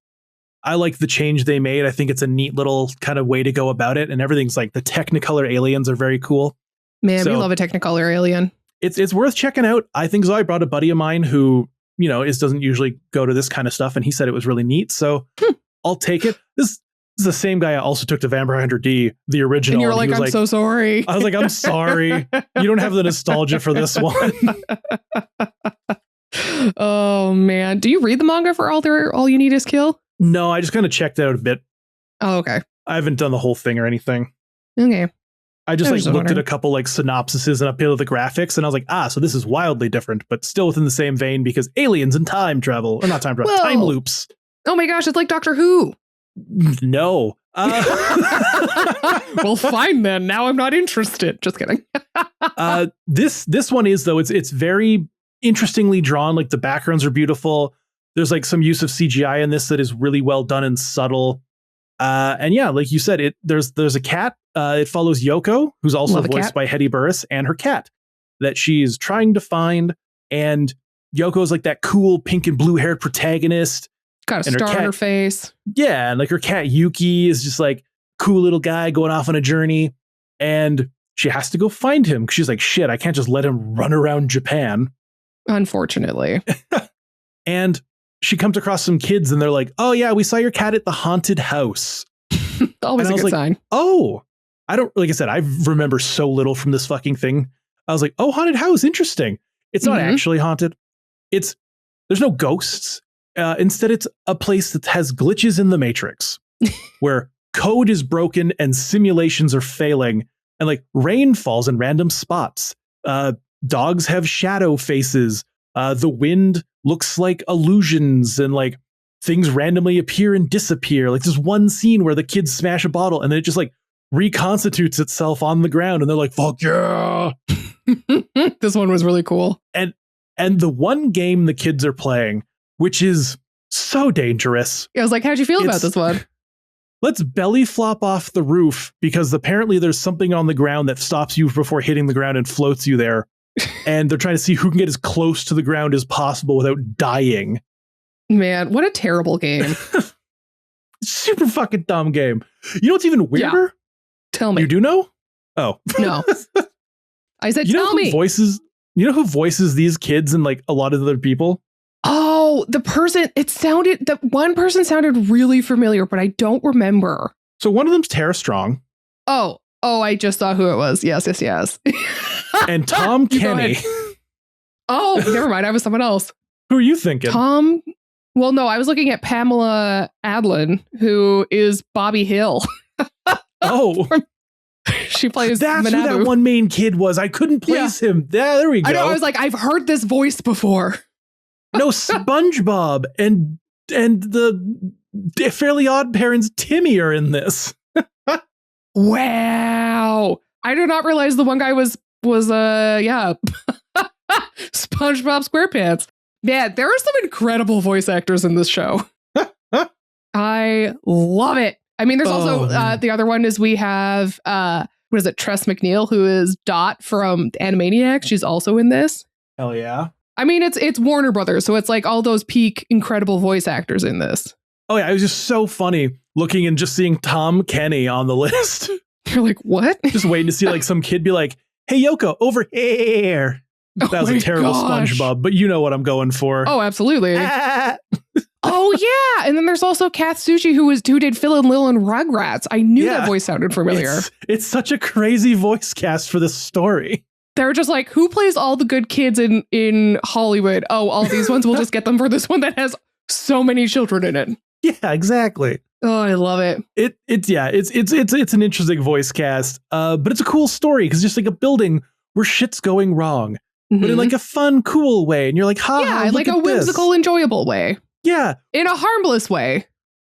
I like the change they made. I think it's a neat little kind of way to go about it. And everything's like the Technicolor aliens are very cool. Man, we love a Technicolor alien. It's worth checking out. I think so. I brought a buddy of mine who, doesn't usually go to this kind of stuff. And he said it was really neat. So I'll take it. This is the same guy I also took to Vampire Hunter D, the original. And you're like, I'm so sorry. I was like, I'm sorry. You don't have the nostalgia for this one. Oh, man. Do you read the manga for All You Need Is Kill? No, I just kind of checked out a bit. Oh, okay. I haven't done the whole thing or anything. Okay. I just looked at a couple like synopsises and updated the graphics, and I was like, so this is wildly different, but still within the same vein because aliens and time travel, or not time travel, time loops. Oh my gosh, it's like Doctor Who. No. Well, fine then. Now I'm not interested. Just kidding. This one is though. It's very interestingly drawn. Like the backgrounds are beautiful. There's like some use of CGI in this that is really well done and subtle. And yeah, like you said, there's a cat. It follows Yoko, who's also voiced by Hetty Burris, and her cat that she's trying to find. And Yoko's like that cool pink and blue haired protagonist. Got a star on her face. Yeah, and like her cat Yuki is just like cool little guy going off on a journey, and she has to go find him because she's like, shit, I can't just let him run around Japan. Unfortunately. And she comes across some kids and they're like, oh yeah, we saw your cat at the haunted house. Always a good sign. Oh, like I said, I remember so little from this fucking thing. I was like, oh, haunted house, interesting. It's not actually haunted. There's no ghosts. Instead, it's a place that has glitches in the Matrix where code is broken and simulations are failing, and like rain falls in random spots. Dogs have shadow faces. The wind looks like illusions, and like things randomly appear and disappear. Like there's one scene where the kids smash a bottle and then it just like reconstitutes itself on the ground, and they're like, fuck yeah. This one was really cool. And the one game the kids are playing, which is so dangerous. I was like, how'd you feel about this one? Let's belly flop off the roof because apparently there's something on the ground that stops you before hitting the ground and floats you there. And they're trying to see who can get as close to the ground as possible without dying. Man, what a terrible game. Super fucking dumb game. You know what's even weirder? Yeah. Tell me. You do know? Oh. No. I said, tell me. You know who voices these kids and like a lot of other people? Oh, the one person sounded really familiar, but I don't remember. So one of them's Tara Strong. Oh, I just saw who it was. Yes. And Tom Kenny. Oh, never mind. I was someone else. Who are you thinking? Tom? Well, no, I was looking at Pamela Adlon, who is Bobby Hill. Oh. She plays That's Manabu. who that one main kid was. I couldn't place him. Yeah, there we go. I know. I was like, I've heard this voice before. No, SpongeBob and the Fairly Odd Parents Timmy are in this. Wow. I did not realize the one guy was SpongeBob SquarePants. Man, there are some incredible voice actors in this show. I love it. I mean, there's also the other one is we have what is it, Tress MacNeille, who is Dot from Animaniacs. She's also in this. Hell yeah. I mean, it's Warner Brothers, so it's like all those peak incredible voice actors in this. Oh yeah, it was just so funny looking and just seeing Tom Kenny on the list. You're like, what? Just waiting to see like some kid be like, "Hey Yoko, over here." That was a terrible SpongeBob, but you know what I'm going for. Oh, absolutely. Oh yeah, and then there's also Kath Soucie who did Phil and Lil and Rugrats. I knew that voice sounded familiar. It's such a crazy voice cast for this story. They're just like, who plays all the good kids in Hollywood? Oh, all these ones. We'll just get them for this one that has so many children in it. Yeah, exactly. Oh, I love it. It's an interesting voice cast, but it's a cool story because just like a building where shit's going wrong, but in like a fun, cool way, and you're like, ha, yeah, like a whimsical, enjoyable way. Yeah, in a harmless way.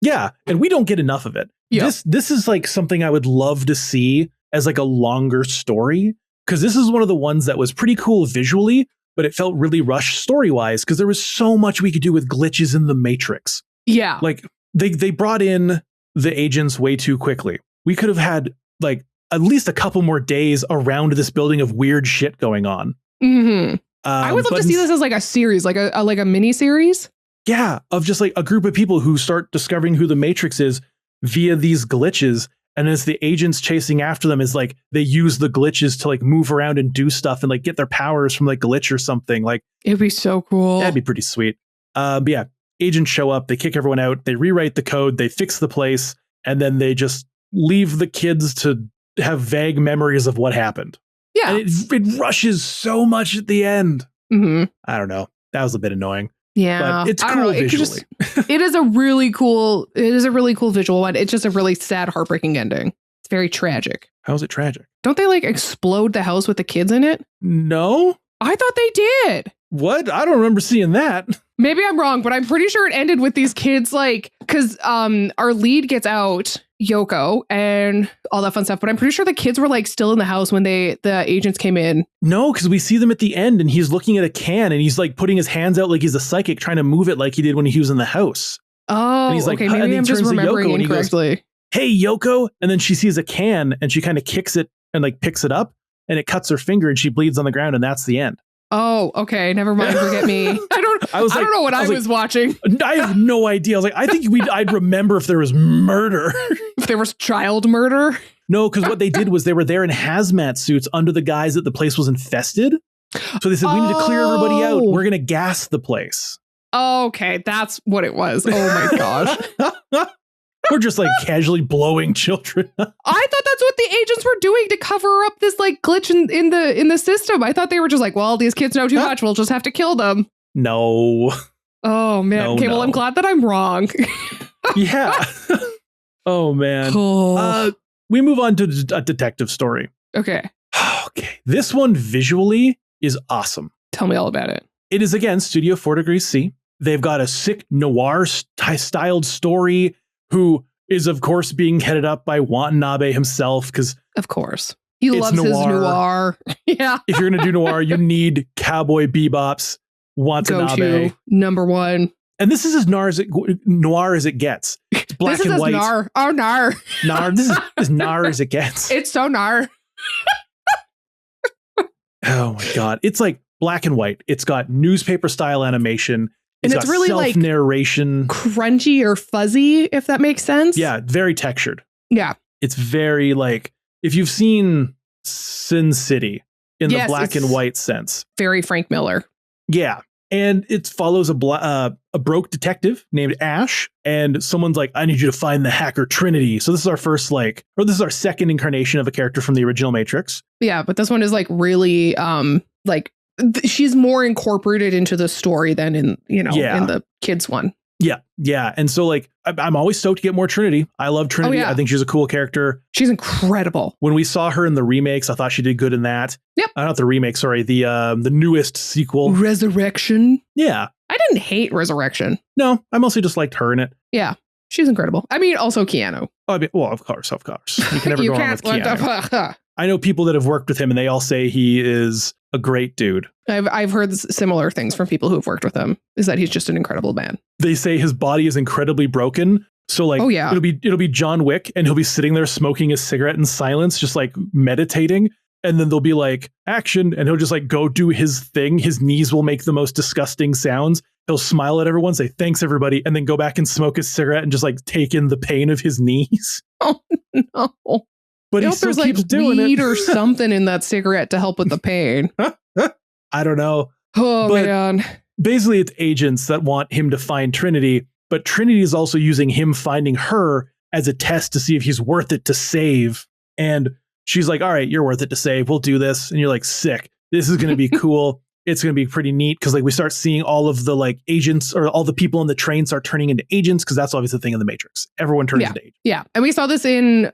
Yeah, and we don't get enough of it. Yep. This is like something I would love to see as like a longer story, because this is one of the ones that was pretty cool visually, but it felt really rushed story-wise because there was so much we could do with glitches in the Matrix. Yeah. Like they brought in the agents way too quickly. We could have had like at least a couple more days around this building of weird shit going on. Mm-hmm. I would love to see this as like a series, like a mini series. Yeah, of just like a group of people who start discovering who the Matrix is via these glitches. And as the agents chasing after them is like, they use the glitches to like move around and do stuff and like get their powers from like glitch or something. Like, it'd be so cool. That'd be pretty sweet. But yeah, agents show up, they kick everyone out, they rewrite the code, they fix the place, and then they just leave the kids to have vague memories of what happened. Yeah. And it rushes so much at the end. Mm-hmm. I don't know. That was a bit annoying. Yeah, but it's cool visually. It is a really cool visual one. It's just a really sad, heartbreaking ending. It's very tragic. How is it tragic? Don't they like explode the house with the kids in it? No. I thought they did. What? I don't remember seeing that. Maybe I'm wrong, but I'm pretty sure it ended with these kids like, because our lead gets out, Yoko, and all that fun stuff. But I'm pretty sure the kids were like still in the house when the agents came in. No, because we see them at the end and he's looking at a can and he's like putting his hands out like he's a psychic trying to move it like he did when he was in the house. Oh, and he's like, okay. Maybe I'm just remembering incorrectly. Goes, "Hey, Yoko." And then she sees a can and she kind of kicks it and like picks it up and it cuts her finger and she bleeds on the ground and that's the end. Oh, okay. Never mind. Forget me. I don't know what I was watching. I have no idea. I was like, I think I'd remember if there was murder. If there was child murder? No, because what they did was they were there in hazmat suits under the guise that the place was infested. So they said, we need to clear everybody out. We're going to gas the place. Okay, that's what it was. Oh my gosh. We're just like casually blowing children up. I thought that's what the agents were doing to cover up this like glitch in the system. I thought they were just like, well, these kids know too much. We'll just have to kill them. No. Oh man. No, okay, well, I'm glad that I'm wrong. Yeah. Oh man. Cool. We move on to a detective story. Okay. Okay. This one visually is awesome. Tell me all about it. It is again Studio 4 Degrees C. They've got a sick noir styled story. Who is, of course, being headed up by Watanabe himself, because of course he loves his noir. Yeah. If you're going to do noir, you need Cowboy Bebop's Watanabe. Number one. And this is as noir as it gets. It's black and white. Nar. Oh, nar. Nar. This is as nar as it gets. It's so nar. Oh my God. It's like black and white. It's got newspaper style animation. And it's really like narration, crunchy or fuzzy, if that makes sense. Yeah, very textured. Yeah. It's very like, if you've seen Sin City in the black and white sense. Very Frank Miller. Yeah. And it follows a broke detective named Ash. And someone's like, I need you to find the hacker Trinity. So this is our first this is our second incarnation of a character from the original Matrix. Yeah, but this one is like really she's more incorporated into the story than in the kids one. Yeah. Yeah. And so like, I'm always stoked to get more Trinity. I love Trinity. Oh, yeah. I think she's a cool character. She's incredible. When we saw her in the remakes, I thought she did good in that. Yep. Not the remake. Sorry. The newest sequel. Resurrection. Yeah. I didn't hate Resurrection. No, I mostly just liked her in it. Yeah. She's incredible. I mean, also Keanu. Oh, well, of course. You can never go wrong with Keanu. I know people that have worked with him and they all say he is a great dude. I've heard similar things from people who have worked with him, is that he's just an incredible man. They say his body is incredibly broken, So like, Oh, yeah. it'll be John Wick, and he'll be sitting there smoking his cigarette in silence, just like meditating. And then they'll be like, action. And he'll just like go do his thing. His knees will make the most disgusting sounds. He'll smile at everyone, say, thanks, everybody. And then go back and smoke his cigarette and just like take in the pain of his knees. Oh, no. But he still keeps doing weed it. or something in that cigarette to help with the pain. I don't know. Oh, But- man. Basically, it's agents that want him to find Trinity. But Trinity is also using him finding her as a test to see if he's worth it to save. And she's like, all right, you're worth it to save. We'll do this. And you're like, sick. This is going to be cool. It's going to be pretty neat because like we start seeing all of the like agents or all the people on the train start turning into agents because that's obviously the thing in the Matrix. Everyone turns into agents. Yeah. And we saw this in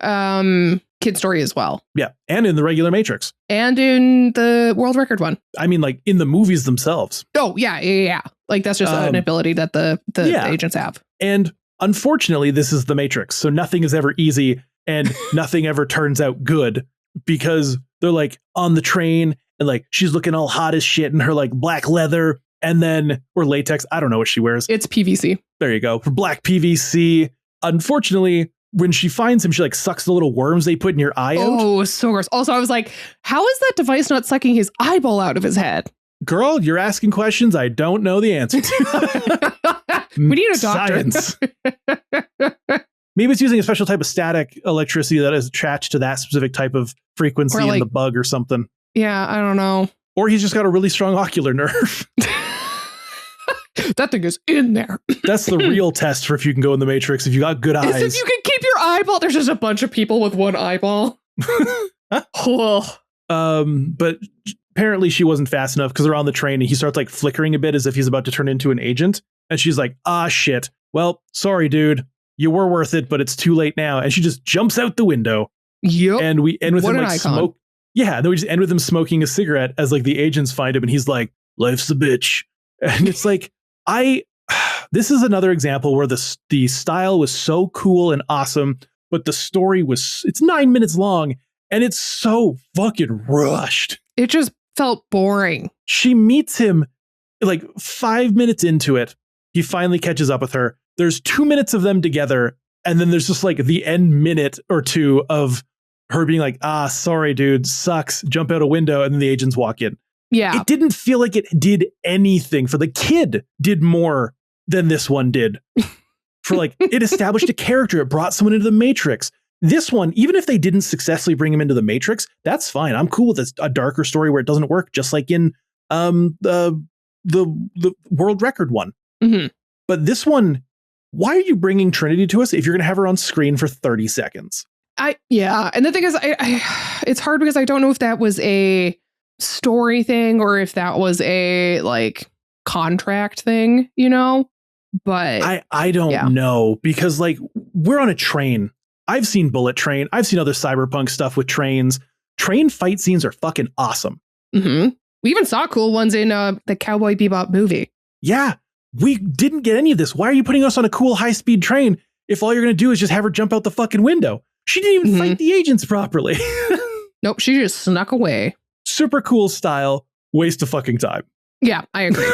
Kid Story as well. Yeah. And in the regular Matrix. And in the world record one. I mean, like in the movies themselves. Oh, yeah. Like that's just an ability that the agents have. And unfortunately, this is the Matrix. So nothing is ever easy and nothing ever turns out good because they're like on the train and like she's looking all hot as shit in her like black leather and then or latex. I don't know what she wears. It's PVC. There you go. Black PVC. Unfortunately, when she finds him, she like sucks the little worms they put in your eye out. Oh, so gross. Also, I was like, how is that device not sucking his eyeball out of his head? Girl, you're asking questions I don't know the answer to. We need a doctor. Science. Maybe it's using a special type of static electricity that is attached to that specific type of frequency in the bug or something. Yeah, I don't know. Or he's just got a really strong ocular nerve. That thing is in there. That's the real test for if you can go in the Matrix. If you got good eyes. If you can keep your eyeball. There's just a bunch of people with one eyeball. Oh. But apparently she wasn't fast enough because they're on the train and he starts like flickering a bit as if he's about to turn into an agent. And she's like, ah, shit. Well, sorry, dude. You were worth it, but it's too late now. And she just jumps out the window. Yep. And we end with What him an like icon. smoke. Yeah. Then we just end with him smoking a cigarette as like the agents find him and he's like, life's a bitch. And it's like, this is another example where the style was so cool and awesome, but the story it's 9 minutes long and it's so fucking rushed. It just felt boring. She meets him like 5 minutes into it. He finally catches up with her. There's 2 minutes of them together. And then there's just like the end minute or two of her being like, ah, sorry, dude, sucks. Jump out a window. And then the agents walk in. Yeah. It didn't feel like it did anything for the kid did more than this one did for like it established a character. It brought someone into the Matrix. This one, even if they didn't successfully bring him into the Matrix, that's fine. I'm cool with a darker story where it doesn't work, just like in the world record one. Mm-hmm. But this one, why are you bringing Trinity to us if you're going to have her on screen for 30 seconds? And the thing is, it's hard because I don't know if that was a story thing or if that was a like contract thing, you know. But I don't know because like we're on a train. I've seen Bullet Train. I've seen other cyberpunk stuff with trains. Train fight scenes are fucking awesome. Mm-hmm. We even saw cool ones in the Cowboy Bebop movie. Yeah, we didn't get any of this. Why are you putting us on a cool high-speed train if all you're going to do is just have her jump out the fucking window? She didn't even fight the agents properly. Nope, she just snuck away. Super cool style. Waste of fucking time. Yeah, I agree.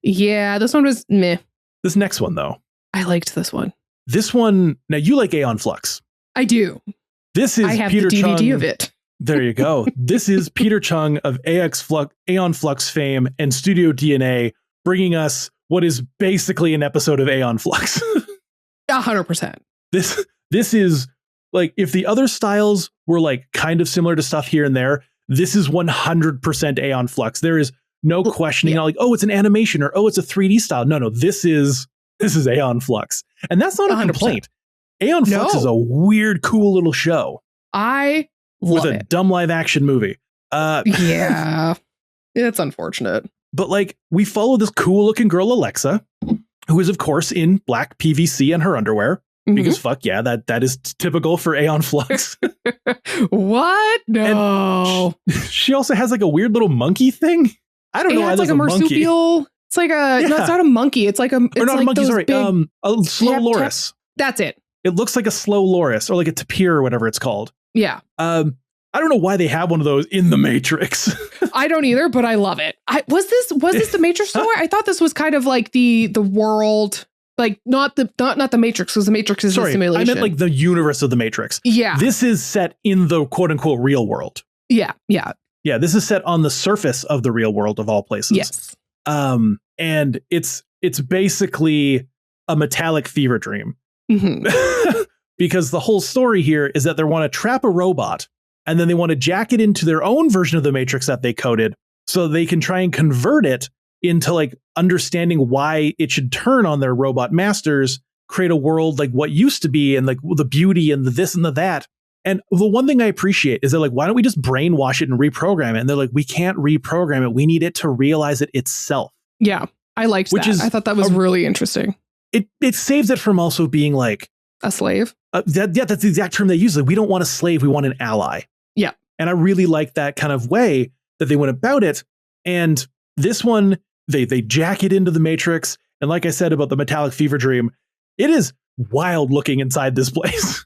Yeah, this one was meh. This next one, though. I liked this one. This one, now you like Aeon Flux. I do. This is I have Peter the DVD Chung. of it. There you go. This is Peter Chung of Aeon Flux fame and Studio DNA bringing us what is basically an episode of Aeon Flux. 100%. This is like if the other styles were like kind of similar to stuff here and there, this is 100% Aeon Flux. There is no questioning like, oh, it's an animation or oh, it's a 3D style. No, this is Aeon Flux. And that's not a 100%. Complaint. Aeon Flux is a weird, cool little show. I love with a dumb live action movie. Yeah. It's unfortunate. But like we follow this cool looking girl, Alexa, who is of course in black PVC and her underwear. Because fuck yeah, that is typical for Aeon Flux. What? No. She also has like a weird little monkey thing. I don't know why it's there's like a marsupial. monkey. It's like a no, it's not a monkey. It's like a it's or not like a monkey, sorry. big, A slow loris. That's it. It looks like a slow loris or like a tapir or whatever it's called. Yeah. I don't know why they have one of those in the Matrix. I don't either, but I love it. Was this the Matrix story? I thought this was kind of like the world Like not the Matrix, because the Matrix is a simulation. I meant like the universe of the Matrix. Yeah. This is set in the quote unquote real world. Yeah. Yeah, this is set on the surface of the real world of all places. Yes. And it's basically a metallic fever dream. Mm-hmm. Because the whole story here is that they want to trap a robot and then they want to jack it into their own version of the Matrix that they coded so they can try and convert it into like understanding why it should turn on their robot masters, create a world like what used to be and like the beauty and the this and the that. And the one thing I appreciate is they're like, why don't we just brainwash it and reprogram it? And they're like, we can't reprogram it. We need it to realize it itself. Yeah, I liked that. I thought that was really interesting. It saves it from also being like a slave. That's the exact term they use. Like, we don't want a slave. We want an ally. Yeah. And I really like that kind of way that they went about it. And this one, they jack it into the Matrix. And like I said about the metallic fever dream, it is wild looking inside this place.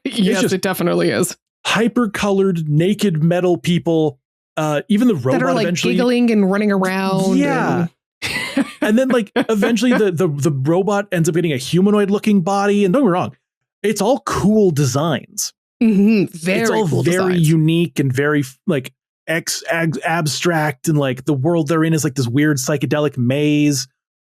Yes, it definitely is. Hyper colored, naked metal people. Even the robot that are like eventually giggling and running around. Yeah. And then like eventually the robot ends up getting a humanoid looking body. And don't get me wrong, it's all cool designs. Mm-hmm. It's all cool very designs. unique and very like abstract, and like the world they're in is like this weird psychedelic maze.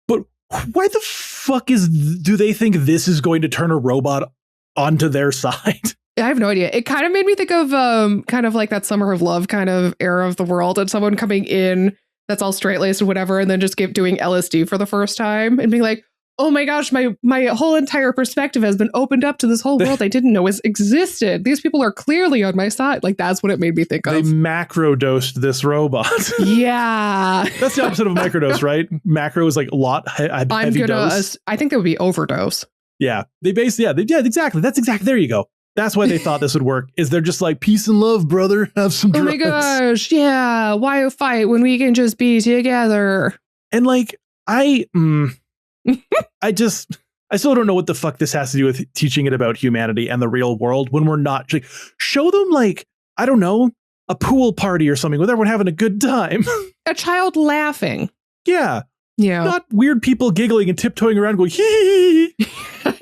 But why the fuck do they think this is going to turn a robot onto their side? I have no idea. It kind of made me think of kind of like that Summer of Love kind of era of the world, and someone coming in that's all straight laced and whatever, and then just doing LSD for the first time and being like, oh my gosh, my whole entire perspective has been opened up to this whole world I didn't know existed. These people are clearly on my side. Like, that's what it made me think of. They macrodosed this robot. Yeah. That's the opposite of microdose, right? Macro is like a lot heavy dose. I think that would be overdose. Yeah. Exactly. That's exactly. There you go. That's why they thought this would work, is they're just like, peace and love, brother. Have some drugs. Oh my gosh. Yeah. Why fight when we can just be together? And like, I still don't know what the fuck this has to do with teaching it about humanity and the real world when we're not like, show them like, I don't know, a pool party or something with everyone having a good time. A child laughing. Yeah. Yeah. Not weird people giggling and tiptoeing around going, hee.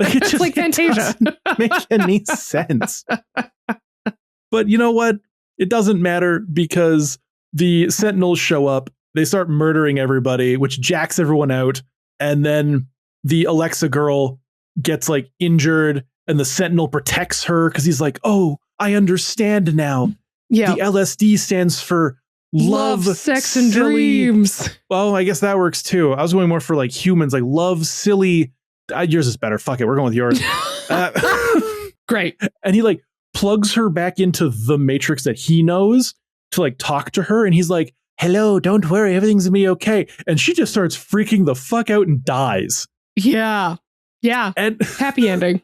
Like, it just like Fantasia. Doesn't make any sense. But you know what? It doesn't matter, because the Sentinels show up. They start murdering everybody, which jacks everyone out. And then the Alexa girl gets like injured, and the Sentinel protects her because he's like, oh, I understand now. Yeah. The LSD stands for love, sex, and silly dreams. Well, I guess that works too. I was going more for like humans, like love, silly. Yours is better. Fuck it. We're going with yours. Great. And he like plugs her back into the Matrix that he knows to like talk to her. And he's like, hello, don't worry, everything's gonna be okay. And she just starts freaking the fuck out and dies. Yeah. Yeah. And happy ending.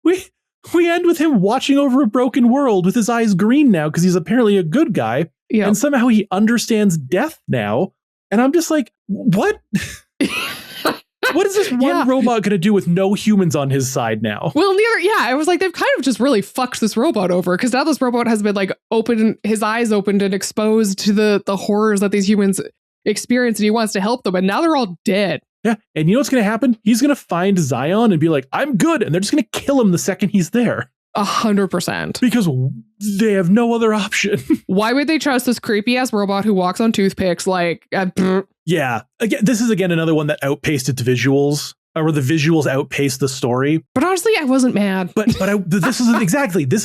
We end with him watching over a broken world with his eyes green now, because he's apparently a good guy. Yeah. And somehow he understands death now. And I'm just like, what? What is this one robot going to do with no humans on his side now? Well, I was like, they've kind of just really fucked this robot over, because now this robot has been like his eyes opened and exposed to the horrors that these humans experience, and he wants to help them, and now they're all dead. Yeah. And you know what's going to happen? He's going to find Zion and be like, I'm good. And they're just going to kill him the second he's there. 100%. Because they have no other option. Why would they trust this creepy ass robot who walks on toothpicks? Like, yeah. Again, this is another one that outpaced its visuals, or the visuals outpaced the story. But honestly, I wasn't mad. But this is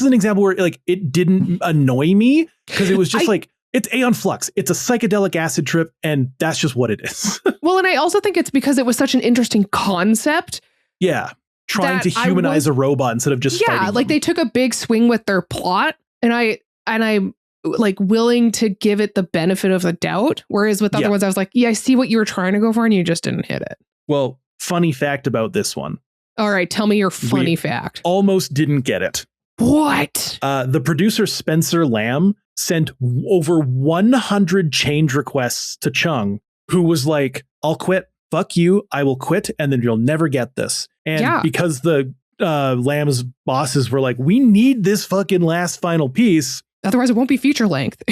an example where like it didn't annoy me, because it was just like, it's Aeon Flux. It's a psychedelic acid trip, and that's just what it is. Well, and I also think it's because it was such an interesting concept. Yeah. Trying to humanize a robot instead of just fighting them. They took a big swing with their plot, and I'm like willing to give it the benefit of the doubt. Whereas with other ones, I was like, yeah, I see what you were trying to go for, and you just didn't hit it. Well, funny fact about this one. All right, tell me your funny fact. Almost didn't get it. What? The producer Spencer Lamb sent over 100 change requests to Chung, who was like, I'll quit. Fuck you. I will quit. And then you'll never get this. And because the Lamb's bosses were like, we need this fucking last final piece. Otherwise it won't be feature length.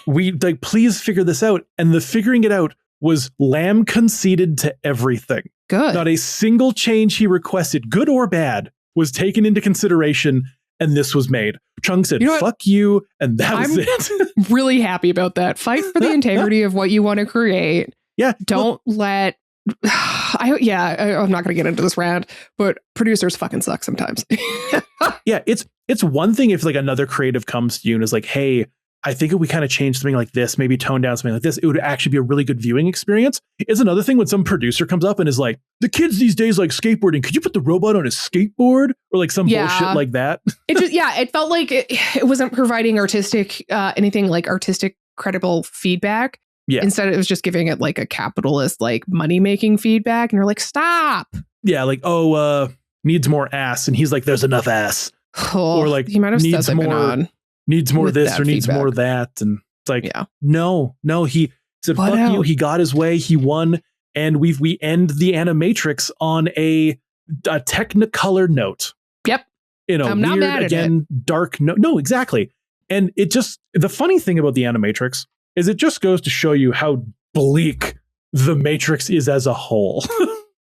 We like, please figure this out. And the figuring it out was Lamb conceded to everything. Good. Not a single change he requested, good or bad, was taken into consideration, and this was made. Chung said, fuck you, and that was it. Really happy about that. Fight for the integrity of what you want to create. Yeah. Don't let... I'm not going to get into this rant, but producers fucking suck sometimes. Yeah, it's one thing if like another creative comes to you and is like, hey, I think if we kind of change something like this, maybe tone down something like this, it would actually be a really good viewing experience. It's another thing when some producer comes up and is like, the kids these days like skateboarding. Could you put the robot on a skateboard? Or like some bullshit like that. It felt like it wasn't providing anything like artistic credible feedback. Yeah. Instead, it was just giving it like a capitalist, like money making feedback. And you're like, stop. Yeah. Like, needs more ass. And he's like, there's enough ass. Or like, he might have needs more this or needs more that. And it's like, no, he said, fuck you. He got his way. He won. And we end the Animatrix on a Technicolor note. Yep. I'm not mad at it. Dark note. No, exactly. And the funny thing about the Animatrix is it just goes to show you how bleak the Matrix is as a whole.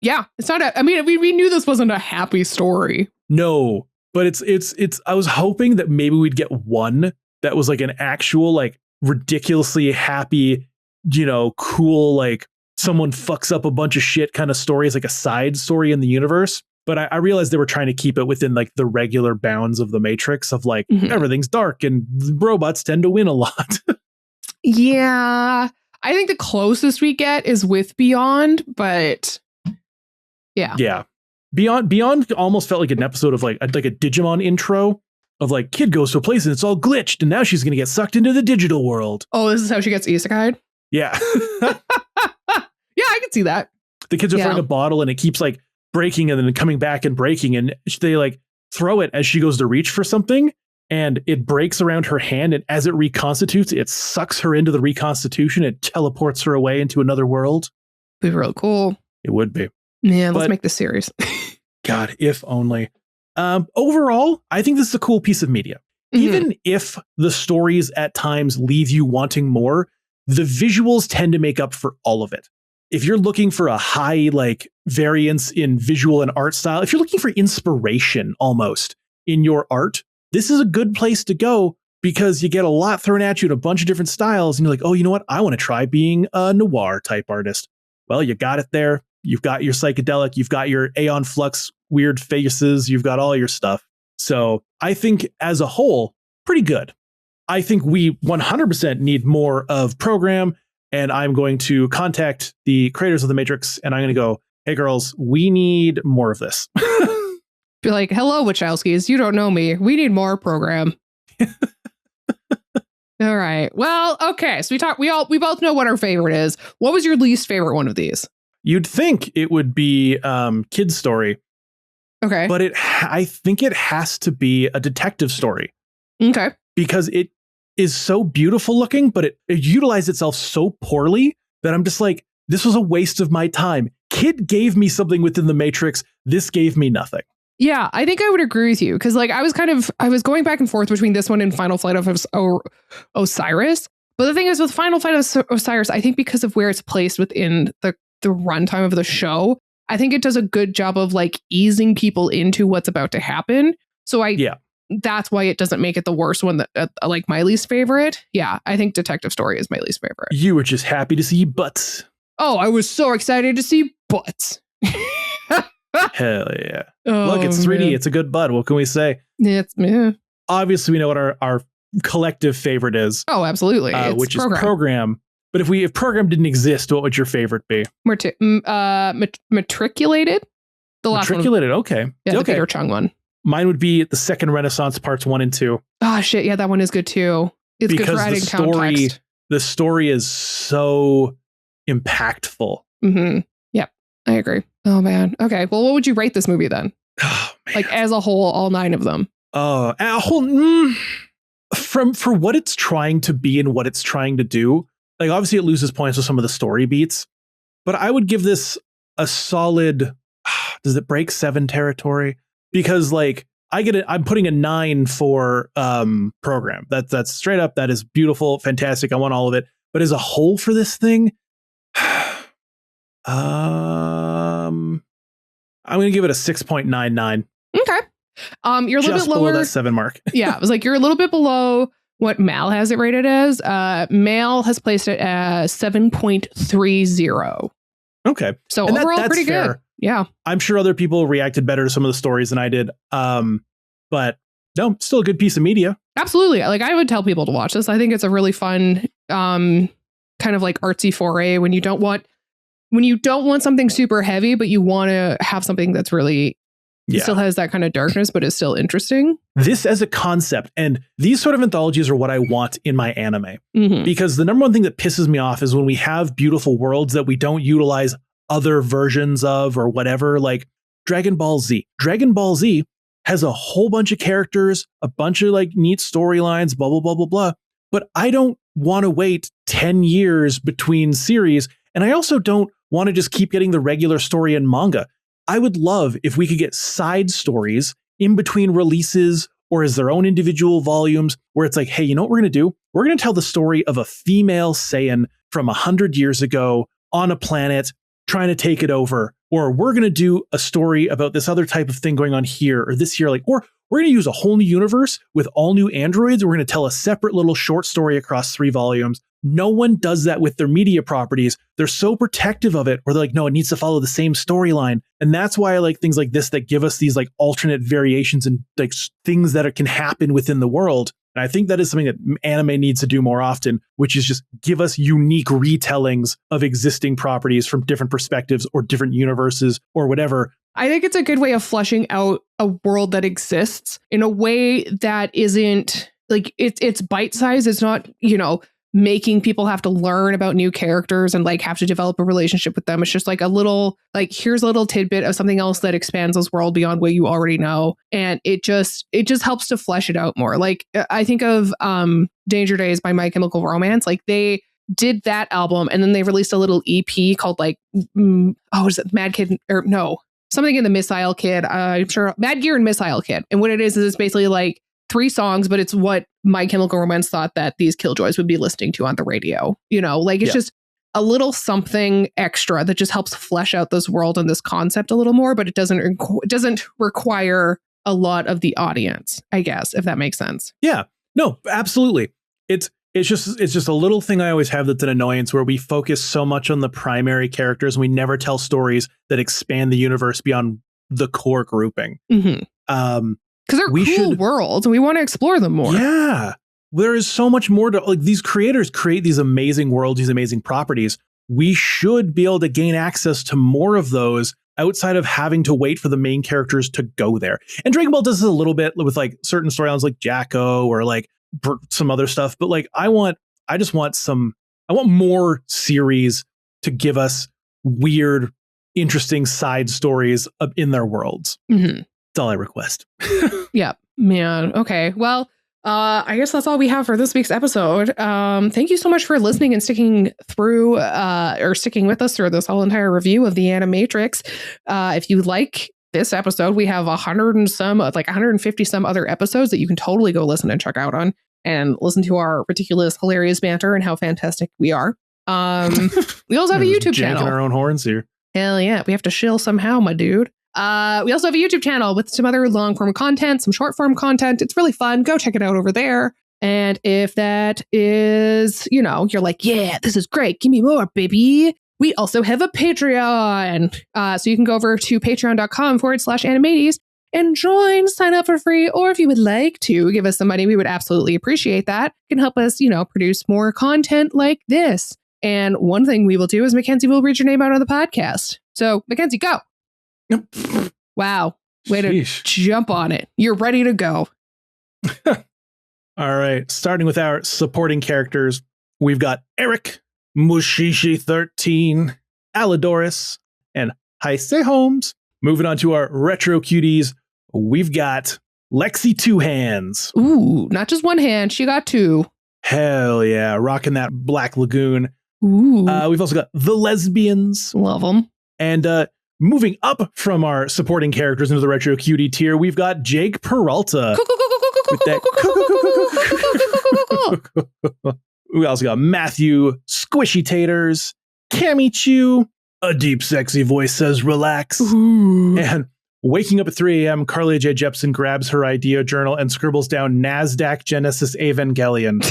Yeah. It's not we knew this wasn't a happy story. No. But it's I was hoping that maybe we'd get one that was like an actual, like ridiculously happy, cool, like someone fucks up a bunch of shit kind of story as like a side story in the universe. But I realized they were trying to keep it within like the regular bounds of the Matrix of like everything's dark and robots tend to win a lot. Yeah. I think the closest we get is with Beyond, but yeah. Yeah. Beyond almost felt like an episode of like a Digimon intro of like kid goes to a place and it's all glitched and now she's going to get sucked into the digital world. Oh, this is how she gets isekai'd? Yeah. Yeah, I can see that. The kids are throwing a bottle and it keeps like breaking and then coming back and breaking and they like throw it as she goes to reach for something and it breaks around her hand and as it reconstitutes, it sucks her into the reconstitution. It teleports her away into another world. It'd be real cool. It would be. Yeah, let's make this series. God, if only. Overall, I think this is a cool piece of media. Even if the stories at times leave you wanting more, the visuals tend to make up for all of it. If you're looking for a high like variance in visual and art style, if you're looking for inspiration almost in your art, this is a good place to go because you get a lot thrown at you in a bunch of different styles. And you're like, oh, you know what? I want to try being a noir type artist. Well, you got it there. You've got your psychedelic, you've got your Aeon Flux weird faces, you've got all your stuff. So I think as a whole, pretty good. I think we 100% need more of program, and I'm going to contact the creators of the Matrix, and I'm going to go, hey girls, we need more of this. Be like, hello, Wachowskis, you don't know me. We need more program. All right. Well, okay. So we both know what our favorite is. What was your least favorite one of these? You'd think it would be Kid's Story. Okay. But I think it has to be a detective story. Okay. Because it is so beautiful looking, but it utilized itself so poorly that I'm just like, this was a waste of my time. Kid gave me something within the Matrix. This gave me nothing. Yeah, I think I would agree with you. Because like I was going back and forth between this one and Final Flight of Osiris. But the thing is with Final Flight of Osiris, I think because of where it's placed within the runtime of the show, I think it does a good job of like easing people into what's about to happen. So that's why it doesn't make it the worst one that like my least favorite. Yeah, I think Detective Story is my least favorite. You were just happy to see butts. Oh, I was so excited to see butts. Hell yeah. Look, it's 3D. Man. It's a good butt. What can we say? Obviously, we know what our collective favorite is. Oh, absolutely. Which is Program. But if Program didn't exist, what would your favorite be? Matriculated? The last Matriculated, one. Okay. Yeah, the Peter Chung one. Mine would be the Second Renaissance Parts 1 and 2. Oh, shit. Yeah, that one is good too. It's good for adding context. The story is so impactful. Mm-hmm. Yep, I agree. Oh, man. Okay, well, what would you rate this movie then? Oh, man. Like as a whole, all 9 of them. Oh, a whole... For what it's trying to be and what it's trying to do, like obviously it loses points with some of the story beats, but I would give this a solid, does it break 7 territory? Because like I'm putting a 9 for Program. That's straight up. That is beautiful, fantastic. I want all of it. But as a whole for this thing, I'm going to give it a 6.99. Okay. You're a little Just bit lower. below that 7 mark. Yeah, it was like you're a little bit below what Mal has it rated as. Mal has placed it as 7.30. Okay. So And overall, that's pretty fair. good. Yeah. I'm sure other people reacted better to some of the stories than I did. But no, still a good piece of media. Absolutely. Like, I would tell people to watch this. I think it's a really fun, kind of like artsy foray when you don't want something super heavy, but you want to have something that's really still has that kind of darkness, but is still interesting. This as a concept, and these sort of anthologies are what I want in my anime. Mm-hmm. Because the number one thing that pisses me off is when we have beautiful worlds that we don't utilize other versions of or whatever, like Dragon Ball Z. Dragon Ball Z has a whole bunch of characters, a bunch of like neat storylines, blah, blah, blah, blah, blah. But I don't want to wait 10 years between series. And I also don't want to just keep getting the regular story in manga. I would love if we could get side stories in between releases or as their own individual volumes where it's like, hey, you know what we're going to do? We're going to tell the story of a female Saiyan from 100 years ago on a planet trying to take it over. Or we're going to do a story about this other type of thing going on here or this here. Like, or we're going to use a whole new universe with all new androids. We're going to tell a separate little short story across 3 volumes. No one does that with their media properties. They're so protective of it, where they're like, no, it needs to follow the same storyline. And that's why I like things like this that give us these like alternate variations and like things that can happen within the world. And I think that is something that anime needs to do more often, which is just give us unique retellings of existing properties from different perspectives or different universes or whatever. I think it's a good way of fleshing out a world that exists in a way that isn't like it's bite-sized. It's not, making people have to learn about new characters and like have to develop a relationship with them. It's just like a little, like, here's a little tidbit of something else that expands this world beyond what you already know. And it just helps to flesh it out more. Like, I think of Danger Days by My Chemical Romance. Like, they did that album and then they released a little EP called like, is it Mad Kid or no, something in the Missile Kid. I'm sure Mad Gear and Missile Kid. And what it is it's basically like 3 songs, but it's what My Chemical Romance thought that these killjoys would be listening to on the radio. It's just a little something extra that just helps flesh out this world and this concept a little more, but it doesn't require a lot of the audience, I guess, if that makes sense. Yeah, no, absolutely. It's just a little thing I always have that's an annoyance where we focus so much on the primary characters and we never tell stories that expand the universe beyond the core grouping. Mm-hmm. Because they're cool worlds and we want to explore them more. Yeah. There is so much more to, like, these creators create these amazing worlds, these amazing properties. We should be able to gain access to more of those outside of having to wait for the main characters to go there. And Dragon Ball does this a little bit with like certain storylines like Jacko or like some other stuff. But like, I want more series to give us weird, interesting side stories in their worlds. Mm-hmm. That's all I request. Yeah, man. Okay. Well, I guess that's all we have for this week's episode. Thank you so much for listening and sticking through or sticking with us through this whole entire review of the Animatrix. If you like this episode, we have 150 some other episodes that you can totally go listen and check out on and listen to our ridiculous, hilarious banter and how fantastic we are. We also have a YouTube channel. Our own horns here. Hell yeah. We have to shill somehow, my dude. We also have a YouTube channel with some other long form content, some short form content. It's really fun. Go check it out over there. And if that is, you're like, yeah, this is great. Give me more, baby. We also have a Patreon. So you can go over to patreon.com/animates and sign up for free. Or if you would like to give us some money, we would absolutely appreciate that. It can help us, produce more content like this. And one thing we will do is Mackenzie will read your name out on the podcast. So Mackenzie, go. Wow. Way to jump on it. You're ready to go. All right. Starting with our supporting characters, we've got Eric, Mushishi 13, Aladoris, and Heisei Holmes. Moving on to our retro cuties, we've got Lexi Two Hands. Ooh, not just one hand. She got 2. Hell yeah. Rocking that Black Lagoon. Ooh. We've also got the Lesbians. Love them. And moving up from our supporting characters into the retro cutie tier, we've got Jake Peralta. We also got Matthew Squishy Taters, Cammy Chew, A deep, sexy voice says, relax. Ooh. And waking up at 3 a.m., Carly J. Jepsen grabs her idea journal and scribbles down NASDAQ Genesis Evangelion.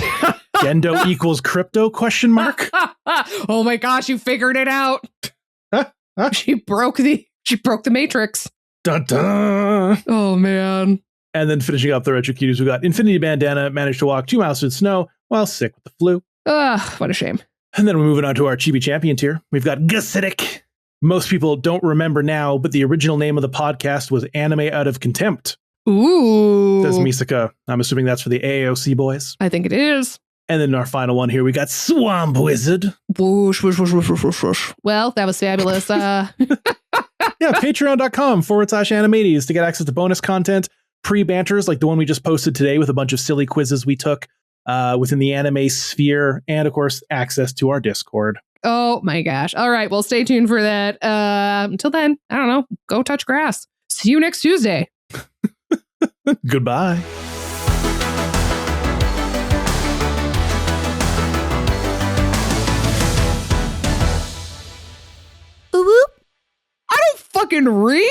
Gendo equals crypto, question mark? Oh my gosh, you figured it out. She broke the matrix. Dun, dun. Oh man. And then finishing up the retro cuties, we got Infinity Bandana managed to walk 2 miles through the snow while sick with the flu. What a shame. And then we're moving on to our Chibi Champion tier. We've got Gasidic. Most people don't remember now, but the original name of the podcast was Anime Out of Contempt. Ooh. Says Misaka. I'm assuming that's for the AOC boys. I think it is. And then our final one here, we got Swamp Wizard. Whoosh, whoosh, whoosh, whoosh, whoosh, whoosh. Well, that was fabulous. Yeah, patreon.com/animates to get access to bonus content, pre-banters like the one we just posted today with a bunch of silly quizzes we took within the anime sphere, and of course, access to our Discord. Oh my gosh. All right. Well, stay tuned for that. Until then, I don't know. Go touch grass. See you next Tuesday. Goodbye. I don't fucking read.